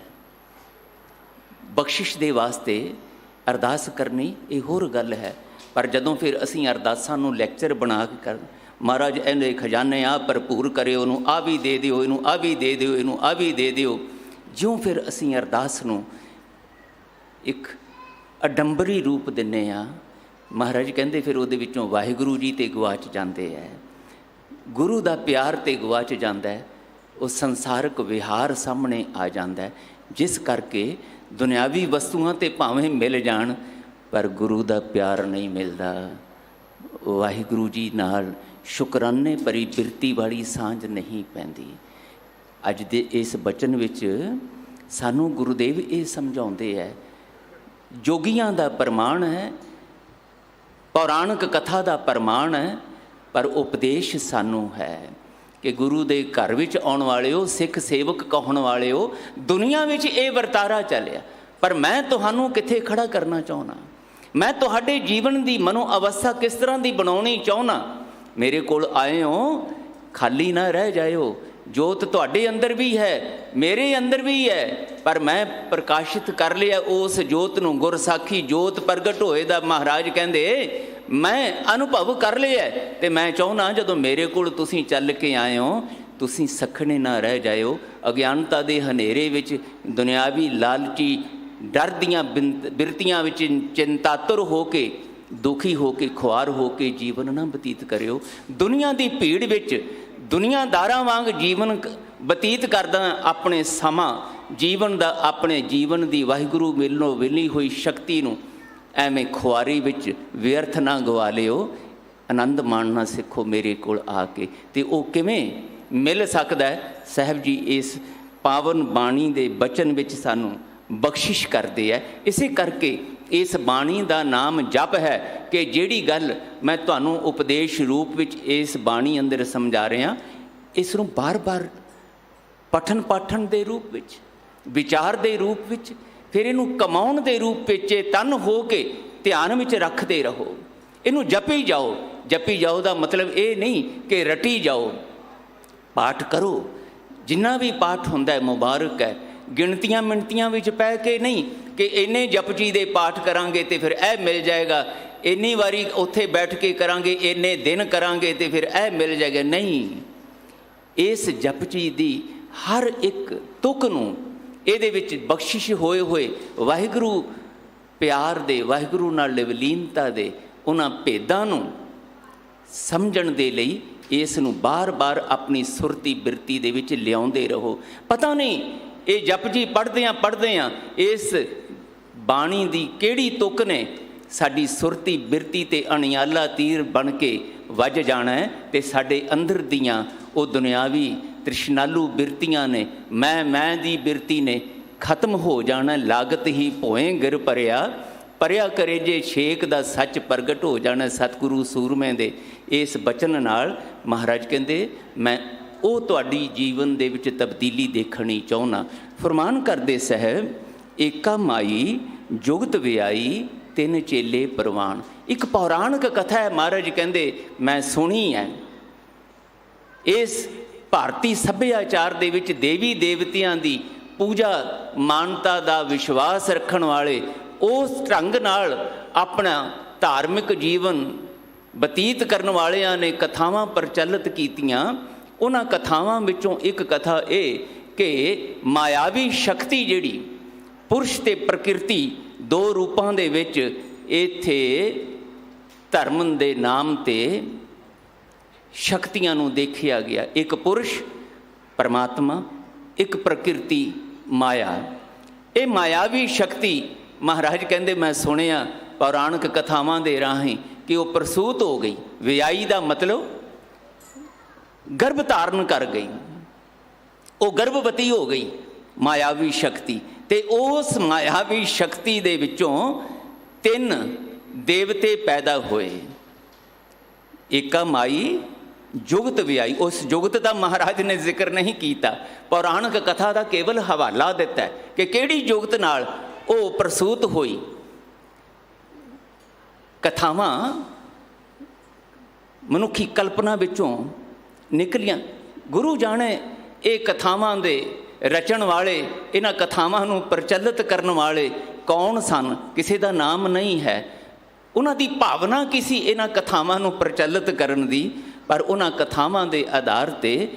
बख्शिश दे वास्ते अरदास करनी ये होर गल है। पर जदों फिर असीं अरदासां नूं लैक्चर बना के कर, महाराज इहदे खजाने आ भरपूर करे, उहनूं आ भी दे दिओ, इहनूं आ भी दे दिओ, इहनूं आ भी दे दिओ, ज्यों फिर असीं अरदास नूं एक अडंबरी रूप दिंदे आ। महाराज कहते फिर उहदे विचों वाहिगुरू जी ते गवाच जाते हैं, गुरु दा प्यार ते गवाच जाता है, वो संसारक विहार सामने आ जाता है। जिस करके दुनियावी वस्तुआं ते भावें मिल जाण पर गुरु दा प्यार नहीं मिलता। वाहिगुरू जी नाल शुकराने भरी बिरती वाली सांझ नहीं पैंदी। अज दे इस बचन विच सानू गुरुदेव ये समझाउंदे है, जोगियां दा प्रमाण है, पौराणिक कथा का प्रमाण है, पर उपदेश सानू है कि गुरु दे घर विच आउण वालिओ, सिख सेवक कहण वालिओ, दुनिया विच ये वरतारा चलिया, पर मैं तुहानू कित्थे खड़ा करना चाहुंदा, मैं तुहाडे जीवन की मनो अवस्था किस तरह की बनाउणी चाहुंदा। मेरे कोल आए हो, खाली ना रह जाओ, जोत तुहाडे अंदर भी है, मेरे अंदर भी है, पर मैं प्रकाशित कर लिया उस जोत नूं। गुरसाखी जोत प्रगट होए दा महाराज कहंदे मैं अनुभव कर लिया, ते मैं चाहुंदा जदों मेरे कोल तुसीं चल के आए हो, ਤੁਸੀਂ ਸੱਖਣੇ ਨਾ ਰਹਿ ਜਾਇਓ। ਅਗਿਆਨਤਾ ਦੇ ਹਨੇਰੇ ਵਿੱਚ ਦੁਨਿਆਵੀ ਲਾਲਚੀ ਡਰ ਦੀਆਂ ਬਿਰਤੀਆਂ ਵਿੱਚ ਚਿੰਤਾਤੁਰ ਹੋ ਕੇ, ਦੁਖੀ ਹੋ ਕੇ, ਖੁਆਰ ਹੋ ਕੇ ਜੀਵਨ ਨਾ ਬਤੀਤ ਕਰਿਓ। ਦੁਨੀਆ ਦੀ ਭੀੜ ਵਿੱਚ ਦੁਨੀਆਦਾਰਾਂ ਵਾਂਗ ਜੀਵਨ ਬਤੀਤ ਕਰਦਾ ਆਪਣੇ ਸਮਾਂ ਜੀਵਨ ਦਾ, ਆਪਣੇ ਜੀਵਨ ਦੀ ਵਾਹਿਗੁਰੂ ਮਿਲਣੋਂ ਮਿਲੀ ਹੋਈ ਸ਼ਕਤੀ ਨੂੰ ਐਵੇਂ ਖੁਆਰੀ ਵਿੱਚ ਵਿਅਰਥ ਨਾ ਗਵਾ ਲਿਓ। ਆਨੰਦ ਮਾਣਨਾ ਸਿੱਖੋ ਮੇਰੇ ਕੋਲ ਆ ਕੇ। ਅਤੇ ਉਹ ਕਿਵੇਂ ਮਿਲ ਸਕਦਾ ਹੈ? ਸਾਹਿਬ ਜੀ ਇਸ ਪਾਵਨ ਬਾਣੀ ਦੇ ਬਚਨ ਵਿੱਚ ਸਾਨੂੰ ਬਖਸ਼ਿਸ਼ ਕਰਦੇ ਹੈ। ਇਸੇ ਕਰਕੇ ਇਸ ਬਾਣੀ ਦਾ ਨਾਮ ਜਪ ਹੈ ਕਿ ਜਿਹੜੀ ਗੱਲ ਮੈਂ ਤੁਹਾਨੂੰ ਉਪਦੇਸ਼ ਰੂਪ ਵਿੱਚ ਇਸ ਬਾਣੀ ਅੰਦਰ ਸਮਝਾ ਰਿਹਾ, ਇਸ ਨੂੰ ਬਾਰ-ਬਾਰ ਪਠਨ ਪਾਠਨ ਦੇ ਰੂਪ ਵਿੱਚ, ਵਿਚਾਰ ਦੇ ਰੂਪ ਵਿੱਚ, ਫਿਰ ਇਹਨੂੰ ਕਮਾਉਣ ਦੇ ਰੂਪ ਵਿੱਚ ਤਨ ਹੋ ਕੇ ਧਿਆਨ ਵਿੱਚ ਰੱਖਦੇ ਰਹੋ। ਇਹਨੂੰ ਜਪੀ ਜਾਓ। ਜਪੀ ਜਾਓ ਦਾ ਮਤਲਬ ਇਹ ਨਹੀਂ ਕਿ ਰਟੀ ਜਾਓ। ਪਾਠ ਕਰੋ, ਜਿੰਨਾ ਵੀ ਪਾਠ ਹੁੰਦਾ ਹੈ ਮੁਬਾਰਕ ਹੈ। ਗਿਣਤੀਆਂ ਮਿਣਤੀਆਂ ਵਿੱਚ ਪੈ ਕੇ ਨਹੀਂ ਕਿ ਇੰਨੇ ਜਪਜੀ ਦੇ ਪਾਠ ਕਰਾਂਗੇ ਅਤੇ ਫਿਰ ਇਹ ਮਿਲ ਜਾਏਗਾ, ਇੰਨੀ ਵਾਰੀ ਉੱਥੇ ਬੈਠ ਕੇ ਕਰਾਂਗੇ, ਇੰਨੇ ਦਿਨ ਕਰਾਂਗੇ ਅਤੇ ਫਿਰ ਇਹ ਮਿਲ ਜਾਏਗਾ। ਨਹੀਂ, ਇਸ ਜਪਜੀ ਦੀ ਹਰ ਇੱਕ ਤੁਕ ਨੂੰ ਇਹਦੇ ਵਿੱਚ ਬਖਸ਼ਿਸ਼ ਹੋਏ ਹੋਏ ਵਾਹਿਗੁਰੂ ਪਿਆਰ ਦੇ, ਵਾਹਿਗੁਰੂ ਨਾਲ ਲਿਵਲੀਨਤਾ ਦੇ ਉਹਨਾਂ ਭੇਦਾਂ ਨੂੰ ਸਮਝਣ ਦੇ ਲਈ ਇਸ ਨੂੰ ਬਾਰ-ਬਾਰ ਆਪਣੀ ਸੁਰਤੀ ਬਿਰਤੀ ਦੇ ਵਿੱਚ ਲਿਆਉਂਦੇ ਰਹੋ। ਪਤਾ ਨਹੀਂ ਇਹ ਜਪਜੀ ਪੜ੍ਹਦੇ ਹਾਂ ਇਸ ਬਾਣੀ ਦੀ ਕਿਹੜੀ ਤੁਕ ਨੇ ਸਾਡੀ ਸੁਰਤੀ ਬਿਰਤੀ 'ਤੇ ਅਣਿਆਲਾ ਤੀਰ ਬਣ ਕੇ ਵੱਜ ਜਾਣਾ ਹੈ ਅਤੇ ਸਾਡੇ ਅੰਦਰ ਦੀਆਂ ਉਹ ਦੁਨਿਆਵੀ ਤ੍ਰਿਸ਼ਨਾਲੂ ਬਿਰਤੀਆਂ ਨੇ, ਮੈਂ ਦੀ ਬਿਰਤੀ ਨੇ ਖਤਮ ਹੋ ਜਾਣਾ। ਲਾਗਤ ਹੀ ਭੋਏ ਗਿਰ ਭਰਿਆ ਕਰੇ ਜੇ ਛੇਕ ਦਾ ਸੱਚ ਪ੍ਰਗਟ ਹੋ ਜਾਣਾ। ਸਤਿਗੁਰੂ ਸੂਰਮੇ ਦੇ ਇਸ ਬਚਨ ਨਾਲ ਮਹਾਰਾਜ ਕਹਿੰਦੇ ਮੈਂ ਉਹ ਤੁਹਾਡੀ ਜੀਵਨ ਦੇ ਵਿੱਚ ਤਬਦੀਲੀ ਦੇਖਣੀ ਚਾਹੁੰਦਾ। ਫਰਮਾਨ ਕਰਦੇ ਸਾਹਿਬ, ਏਕਾ ਮਾਈ ਜੁਗਤ ਵਿਆਈ ਤਿੰਨ ਚੇਲੇ ਪ੍ਰਵਾਨ। ਇੱਕ ਪੌਰਾਣਿਕ ਕਥਾ ਹੈ, ਮਹਾਰਾਜ ਕਹਿੰਦੇ ਮੈਂ ਸੁਣੀ ਹੈ। ਇਸ ਭਾਰਤੀ ਸੱਭਿਆਚਾਰ ਦੇ ਵਿੱਚ ਦੇਵੀ ਦੇਵਤਿਆਂ ਦੀ ਪੂਜਾ ਮਾਨਤਾ ਦਾ ਵਿਸ਼ਵਾਸ ਰੱਖਣ ਵਾਲੇ ਉਸ ਢੰਗ ਨਾਲ ਆਪਣਾ ਧਾਰਮਿਕ ਜੀਵਨ ਬਤੀਤ ਕਰਨ ਵਾਲਿਆਂ ਨੇ ਕਥਾਵਾਂ ਪ੍ਰਚਲਿਤ ਕੀਤੀਆਂ। ਉਹਨਾਂ ਕਥਾਵਾਂ ਵਿੱਚੋਂ ਇੱਕ ਕਥਾ ਇਹ ਕਿ ਮਾਇਆਵੀ ਸ਼ਕਤੀ ਜਿਹੜੀ ਪੁਰਸ਼ ਅਤੇ ਪ੍ਰਕਿਰਤੀ ਦੋ ਰੂਪਾਂ ਦੇ ਵਿੱਚ ਇੱਥੇ ਧਰਮ ਦੇ ਨਾਮ 'ਤੇ ਸ਼ਕਤੀਆਂ ਨੂੰ ਦੇਖਿਆ ਗਿਆ। ਇੱਕ ਪੁਰਸ਼ ਪਰਮਾਤਮਾ, ਇੱਕ ਪ੍ਰਕਿਰਤੀ ਮਾਇਆ। ਇਹ ਮਾਇਆਵੀ ਸ਼ਕਤੀ ਮਹਾਰਾਜ ਕਹਿੰਦੇ ਮੈਂ ਸੁਣਿਆ ਪੌਰਾਣਿਕ ਕਥਾਵਾਂ ਦੇ ਰਾਹੀਂ ਕਿ ਉਹ ਪ੍ਰਸੂਤ ਹੋ ਗਈ। ਵਿਆਹੀ ਦਾ ਮਤਲਬ ਗਰਭ ਧਾਰਨ ਕਰ ਗਈ, ਉਹ ਗਰਭਵਤੀ ਹੋ ਗਈ ਮਾਇਆਵੀ ਸ਼ਕਤੀ। ਅਤੇ ਉਸ ਮਾਇਆਵੀ ਸ਼ਕਤੀ ਦੇ ਵਿੱਚੋਂ ਤਿੰਨ ਦੇਵਤੇ ਪੈਦਾ ਹੋਏ। ਏਕਾ ਮਾਈ ਜੁਗਤ ਵਿਆਈ। ਉਸ ਜੁਗਤ ਦਾ ਮਹਾਰਾਜ ਨੇ ਜ਼ਿਕਰ ਨਹੀਂ ਕੀਤਾ, ਪੌਰਾਣਿਕ ਕਥਾ ਦਾ ਕੇਵਲ ਹਵਾਲਾ ਦਿੱਤਾ ਕਿ ਕਿਹੜੀ ਜੁਗਤ ਨਾਲ ਉਹ ਪ੍ਰਸੂਤ ਹੋਈ। ਕਥਾਵਾਂ ਮਨੁੱਖੀ ਕਲਪਨਾ ਵਿੱਚੋਂ ਨਿਕਲੀਆਂ। ਗੁਰੂ ਜਾਣੇ ਇਹ ਕਥਾਵਾਂ ਦੇ ਰਚਣ ਵਾਲੇ, ਇਹਨਾਂ ਕਥਾਵਾਂ ਨੂੰ ਪ੍ਰਚਲਿਤ ਕਰਨ ਵਾਲੇ ਕੌਣ ਸਨ? ਕਿਸੇ ਦਾ ਨਾਮ ਨਹੀਂ ਹੈ। ਉਹਨਾਂ ਦੀ ਭਾਵਨਾ ਕੀ ਸੀ ਇਹਨਾਂ ਕਥਾਵਾਂ ਨੂੰ ਪ੍ਰਚਲਿਤ ਕਰਨ ਦੀ? ਪਰ ਉਹਨਾਂ ਕਥਾਵਾਂ ਦੇ ਆਧਾਰ 'ਤੇ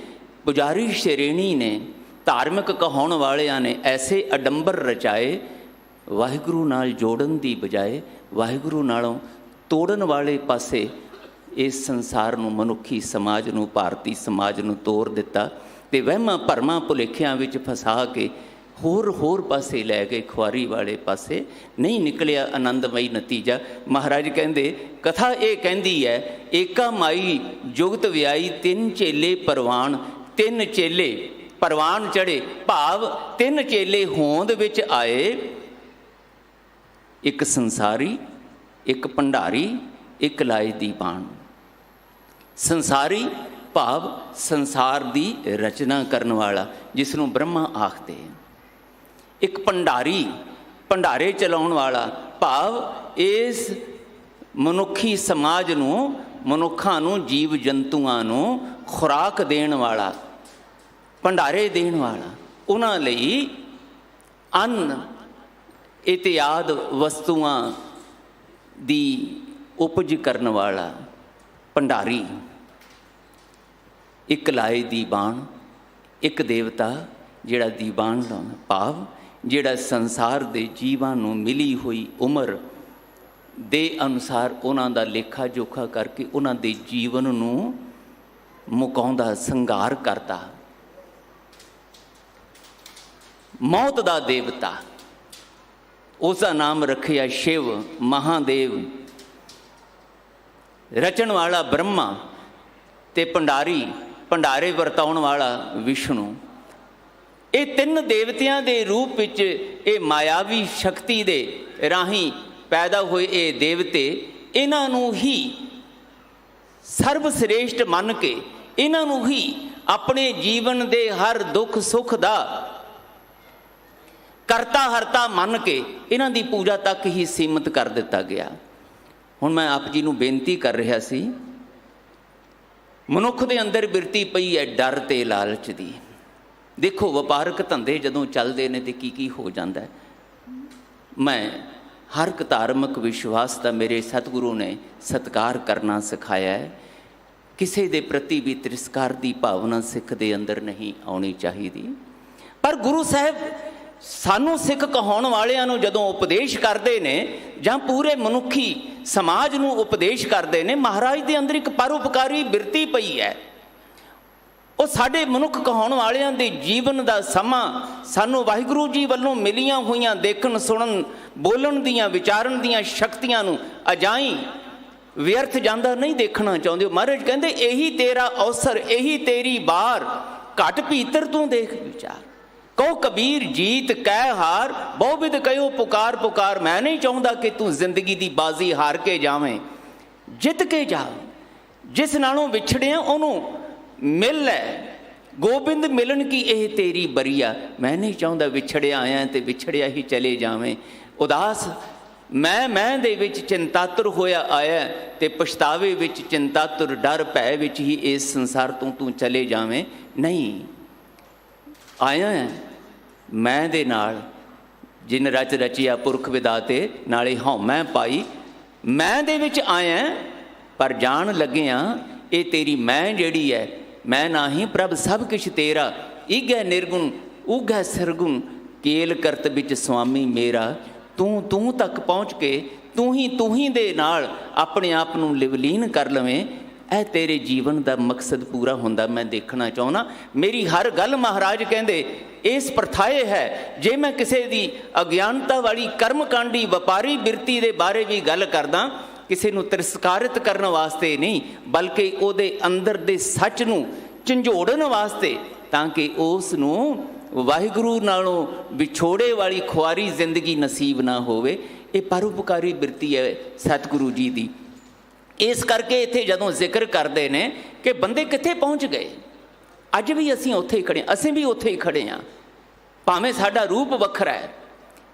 ਪੁਜਾਰੀ ਸ਼੍ਰੇਣੀ ਨੇ, ਧਾਰਮਿਕ ਕਹਾਉਣ ਵਾਲਿਆਂ ਨੇ ਐਸੇ ਅਡੰਬਰ ਰਚਾਏ, ਵਾਹਿਗੁਰੂ ਨਾਲ ਜੋੜਨ ਦੀ ਬਜਾਏ ਵਾਹਿਗੁਰੂ ਨਾਲੋਂ ਤੋੜਨ ਵਾਲੇ ਪਾਸੇ ਇਸ ਸੰਸਾਰ ਨੂੰ, ਮਨੁੱਖੀ ਸਮਾਜ ਨੂੰ, ਭਾਰਤੀ ਸਮਾਜ ਨੂੰ ਤੋੜ ਦਿੱਤਾ ਅਤੇ ਵਹਿਮਾਂ ਭਰਮਾਂ ਭੁਲੇਖਿਆਂ ਵਿੱਚ ਫਸਾ ਕੇ ਹੋਰ ਪਾਸੇ ਲੈ ਗਏ, ਖੁਆਰੀ ਵਾਲੇ ਪਾਸੇ ਨਹੀਂ ਨਿਕਲਿਆ ਆਨੰਦਮਈ ਨਤੀਜਾ। ਮਹਾਰਾਜ ਕਹਿੰਦੇ ਕਥਾ ਇਹ ਕਹਿੰਦੀ ਹੈ, ਏਕਾ ਮਾਈ ਜੁਗਤ ਵਿਆਈ ਤਿੰਨ ਚੇਲੇ ਪ੍ਰਵਾਨ। ਤਿੰਨ ਚੇਲੇ ਪ੍ਰਵਾਨ ਚੜ੍ਹੇ, ਭਾਵ ਤਿੰਨ ਚੇਲੇ ਹੋਂਦ ਵਿੱਚ ਆਏ। ਇੱਕ ਸੰਸਾਰੀ, ਇੱਕ ਭੰਡਾਰੀ, ਇੱਕ ਲਾਏ ਦੀ ਬਾਣ। ਸੰਸਾਰੀ ਭਾਵ ਸੰਸਾਰ ਦੀ ਰਚਨਾ ਕਰਨ ਵਾਲਾ, ਜਿਸ ਨੂੰ ਬ੍ਰਹਮਾ ਆਖਦੇ। ਇੱਕ ਭੰਡਾਰੀ, ਭੰਡਾਰੇ ਚਲਾਉਣ ਵਾਲਾ, ਭਾਵ ਇਸ ਮਨੁੱਖੀ ਸਮਾਜ ਨੂੰ, ਮਨੁੱਖਾਂ ਨੂੰ, ਜੀਵ ਜੰਤੂਆਂ ਨੂੰ ਖੁਰਾਕ ਦੇਣ ਵਾਲਾ, ਭੰਡਾਰੇ ਦੇਣ ਵਾਲਾ, ਉਹਨਾਂ ਲਈ ਅੰਨ ਇਤਿਆਦ ਵਸਤੂਆਂ ਦੀ ਉਪਜ ਕਰਨ ਵਾਲਾ ਭੰਡਾਰੀ। ਇੱਕ ਲਾਏ ਦੀਵਾਨ, ਇੱਕ ਦੇਵਤਾ ਜਿਹੜਾ ਦੀਵਾਨ ਲਾਉਣਾ, ਭਾਵ ਜਿਹੜਾ ਸੰਸਾਰ ਦੇ ਜੀਵਾਂ ਨੂੰ ਮਿਲੀ ਹੋਈ ਉਮਰ ਦੇ ਅਨੁਸਾਰ ਉਹਨਾਂ ਦਾ ਲੇਖਾ ਜੋਖਾ ਕਰਕੇ ਉਹਨਾਂ ਦੇ ਜੀਵਨ ਨੂੰ ਮੁਕਾਉਂਦਾ, ਸੰਘਾਰ ਕਰਦਾ। ਮੌਤ ਦਾ ਦੇਵਤਾ, ਉਸ ਦਾ ਨਾਮ ਰੱਖਿਆ ਸ਼ਿਵ ਮਹਾਦੇਵ। ਰਚਣ ਵਾਲਾ ਬ੍ਰਹਮਾ ਤੇ ਭੰਡਾਰੇ ਵਰਤਾਉਣ ਵਾਲਾ ਵਿਸ਼ਨੂੰ। ਇਹ ਤਿੰਨ ਦੇਵਤਿਆਂ ਦੇ ਰੂਪ ਵਿੱਚ ਇਹ ਮਾਇਆਵੀ ਸ਼ਕਤੀ ਦੇ ਰਾਹੀਂ ਪੈਦਾ ਹੋਏ ਇਹ ਦੇਵਤੇ, ਇਹਨਾਂ ਨੂੰ ਹੀ ਸਰਬ ਸ੍ਰੇਸ਼ਟ ਮੰਨ ਕੇ, ਇਹਨਾਂ ਨੂੰ ਹੀ ਆਪਣੇ ਜੀਵਨ ਦੇ ਹਰ ਦੁੱਖ ਸੁੱਖ ਦਾ ਕਰਤਾ ਹਰਤਾ ਮੰਨ ਕੇ ਇਹਨਾਂ ਦੀ ਪੂਜਾ ਤੱਕ ਹੀ ਸੀਮਿਤ ਕਰ ਦਿੱਤਾ ਗਿਆ। ਹੁਣ ਮੈਂ ਆਪ ਜੀ ਨੂੰ ਬੇਨਤੀ ਕਰ ਰਿਹਾ ਸੀ, ਮਨੁੱਖ ਦੇ ਅੰਦਰ ਬਿਰਤੀ ਪਈ ਹੈ ਡਰ ਤੇ ਲਾਲਚ ਦੀ। ਦੇਖੋ ਵਪਾਰਕ ਧੰਦੇ ਜਦੋਂ ਚੱਲਦੇ ਨੇ ਤੇ ਕੀ ਹੋ ਜਾਂਦਾ ਹੈ। ਮੈਂ ਹਰ ਇੱਕ ਧਾਰਮਿਕ ਵਿਸ਼ਵਾਸ ਦਾ ਮੇਰੇ ਸਤਿਗੁਰੂ ਨੇ ਸਤਿਕਾਰ ਕਰਨਾ ਸਿਖਾਇਆ ਹੈ। ਕਿਸੇ ਦੇ ਪ੍ਰਤੀ ਵੀ ਤਿਰਸਕਾਰ ਦੀ ਭਾਵਨਾ ਸਿੱਖ ਦੇ ਅੰਦਰ ਨਹੀਂ ਆਉਣੀ ਚਾਹੀਦੀ। ਪਰ ਗੁਰੂ ਸਾਹਿਬ ਸਾਨੂੰ ਸਿੱਖ ਕਹਾਉਣ ਵਾਲਿਆਂ ਨੂੰ ਜਦੋਂ ਉਪਦੇਸ਼ ਕਰਦੇ ਨੇ ਜਾਂ ਪੂਰੇ ਮਨੁੱਖੀ ਸਮਾਜ ਨੂੰ ਉਪਦੇਸ਼ ਕਰਦੇ ਨੇ, ਮਹਾਰਾਜ ਦੇ ਅੰਦਰ ਇੱਕ ਪਰਉਪਕਾਰੀ ਬਿਰਤੀ ਪਈ ਹੈ। ਉਹ ਸਾਡੇ ਮਨੁੱਖ ਕਹਾਉਣ ਵਾਲਿਆਂ ਦੇ ਜੀਵਨ ਦਾ ਸਮਾਂ ਸਾਨੂੰ ਵਾਹਿਗੁਰੂ ਜੀ ਵੱਲੋਂ ਮਿਲੀਆਂ ਹੋਈਆਂ ਦੇਖਣ, ਸੁਣਨ, ਬੋਲਣ ਦੀਆਂ, ਵਿਚਾਰਨ ਦੀਆਂ ਸ਼ਕਤੀਆਂ ਨੂੰ ਅਜਾਈਂ ਵਿਅਰਥ ਜਾਂਦਾ ਨਹੀਂ ਦੇਖਣਾ ਚਾਹੁੰਦੇ। ਮਹਾਰਾਜ ਕਹਿੰਦੇ ਇਹੀ ਤੇਰਾ ਅਵਸਰ, ਇਹੀ ਤੇਰੀ ਵਾਰ, ਘਟ ਭੀਤਰ ਤੂੰ ਦੇਖ ਵਿਚਾਰ। ਕਹੋ ਕਬੀਰ ਜੀਤ ਕਹਿ ਹਾਰ, ਬਹੁਵਿਧ ਕਹਿਓ ਪੁਕਾਰ ਪੁਕਾਰ। ਮੈਂ ਨਹੀਂ ਚਾਹੁੰਦਾ ਕਿ ਤੂੰ ਜ਼ਿੰਦਗੀ ਦੀ ਬਾਜ਼ੀ ਹਾਰ ਕੇ ਜਾਵੇਂ, ਜਿੱਤ ਕੇ ਜਾ। ਜਿਸ ਨਾਲੋਂ ਵਿਛੜਿਆ ਉਹਨੂੰ ਮਿਲ ਲੈ, ਗੋਬਿੰਦ ਮਿਲਣ ਕੀ ਇਹ ਤੇਰੀ ਬਰੀਆ। ਮੈਂ ਨਹੀਂ ਚਾਹੁੰਦਾ ਵਿਛੜਿਆ ਆਇਆ ਤੇ ਵਿਛੜਿਆ ਹੀ ਚਲੇ ਜਾਵੇਂ। ਉਦਾਸ ਮੈਂ ਦੇ ਵਿੱਚ ਚਿੰਤਾਤੁਰ ਹੋਇਆ ਆਇਆ ਤੇ ਪਛਤਾਵੇ ਵਿੱਚ ਚਿੰਤਾਤੁਰ, ਡਰ ਭੈ ਵਿੱਚ ਹੀ ਇਸ ਸੰਸਾਰ ਤੋਂ ਤੂੰ ਚਲੇ ਜਾਵੇਂ। ਨਹੀਂ, ਆਇਆ ਮੈਂ ਦੇ ਨਾਲ, ਜਿਨ ਰਚ ਰਚਿਆ ਪੁਰਖ ਵਿਦਾਤੇ, ਨਾਲੇ ਹਉਮੈ ਪਾਈ। ਮੈਂ ਦੇ ਵਿੱਚ ਆਇਆ ਪਰ ਜਾਣ ਲੱਗਿਆ ਇਹ ਤੇਰੀ ਮੈਂ ਜਿਹੜੀ ਹੈ, ਮੈਂ ਨਾਹੀਂ ਪ੍ਰਭ ਸਭ ਕੁਛ ਤੇਰਾ। ਈਗੈ ਨਿਰਗੁਣ ਊਗੈ ਸਰਗੁਣ, ਕੇਲ ਕਰਤ ਵਿੱਚ ਸੁਆਮੀ ਮੇਰਾ। ਤੂੰ ਤੱਕ ਪਹੁੰਚ ਕੇ ਤੂੰ ਹੀ ਦੇ ਨਾਲ ਆਪਣੇ ਆਪ ਨੂੰ ਲਿਵਲੀਨ ਕਰ ਲਵੇਂ। ਇਹ ਤੇਰੇ ਜੀਵਨ ਦਾ ਮਕਸਦ ਪੂਰਾ ਹੁੰਦਾ ਮੈਂ ਦੇਖਣਾ ਚਾਹੁੰਦਾ। ਮੇਰੀ ਹਰ ਗੱਲ ਮਹਾਰਾਜ ਕਹਿੰਦੇ ਇਸ ਪ੍ਰਥਾਏ ਹੈ। ਜੇ ਮੈਂ ਕਿਸੇ ਦੀ ਅਗਿਆਨਤਾ ਵਾਲੀ ਕਰਮਕਾਂਡੀ ਵਪਾਰੀ ਬਿਰਤੀ ਦੇ ਬਾਰੇ ਵੀ ਗੱਲ ਕਰਦਾ, ਕਿਸੇ ਨੂੰ ਤਿਰਸਕਾਰਿਤ ਕਰਨ ਵਾਸਤੇ ਨਹੀਂ, ਬਲਕਿ ਉਹਦੇ ਅੰਦਰ ਦੇ ਸੱਚ ਨੂੰ ਝੰਜੋੜਨ ਵਾਸਤੇ, ਤਾਂ ਕਿ ਉਸ ਨੂੰ ਵਾਹਿਗੁਰੂ ਨਾਲੋਂ ਵਿਛੋੜੇ ਵਾਲੀ ਖੁਆਰੀ ਜ਼ਿੰਦਗੀ ਨਸੀਬ ਨਾ ਹੋਵੇ। ਇਹ ਪਰਉਪਕਾਰੀ ਬਿਰਤੀ ਹੈ ਸਤਿਗੁਰੂ ਜੀ ਦੀ। ਇਸ ਕਰਕੇ ਇੱਥੇ ਜਦੋਂ ਜ਼ਿਕਰ ਕਰਦੇ ਨੇ ਕਿ ਬੰਦੇ ਕਿੱਥੇ ਪਹੁੰਚ ਗਏ, ਅੱਜ ਵੀ ਅਸੀਂ ਉੱਥੇ ਹੀ ਖੜ੍ਹੇ ਹਾਂ, ਅਸੀਂ ਵੀ ਉੱਥੇ ਹੀ ਖੜ੍ਹੇ ਹਾਂ, ਭਾਵੇਂ ਸਾਡਾ ਰੂਪ ਵੱਖਰਾ ਹੈ।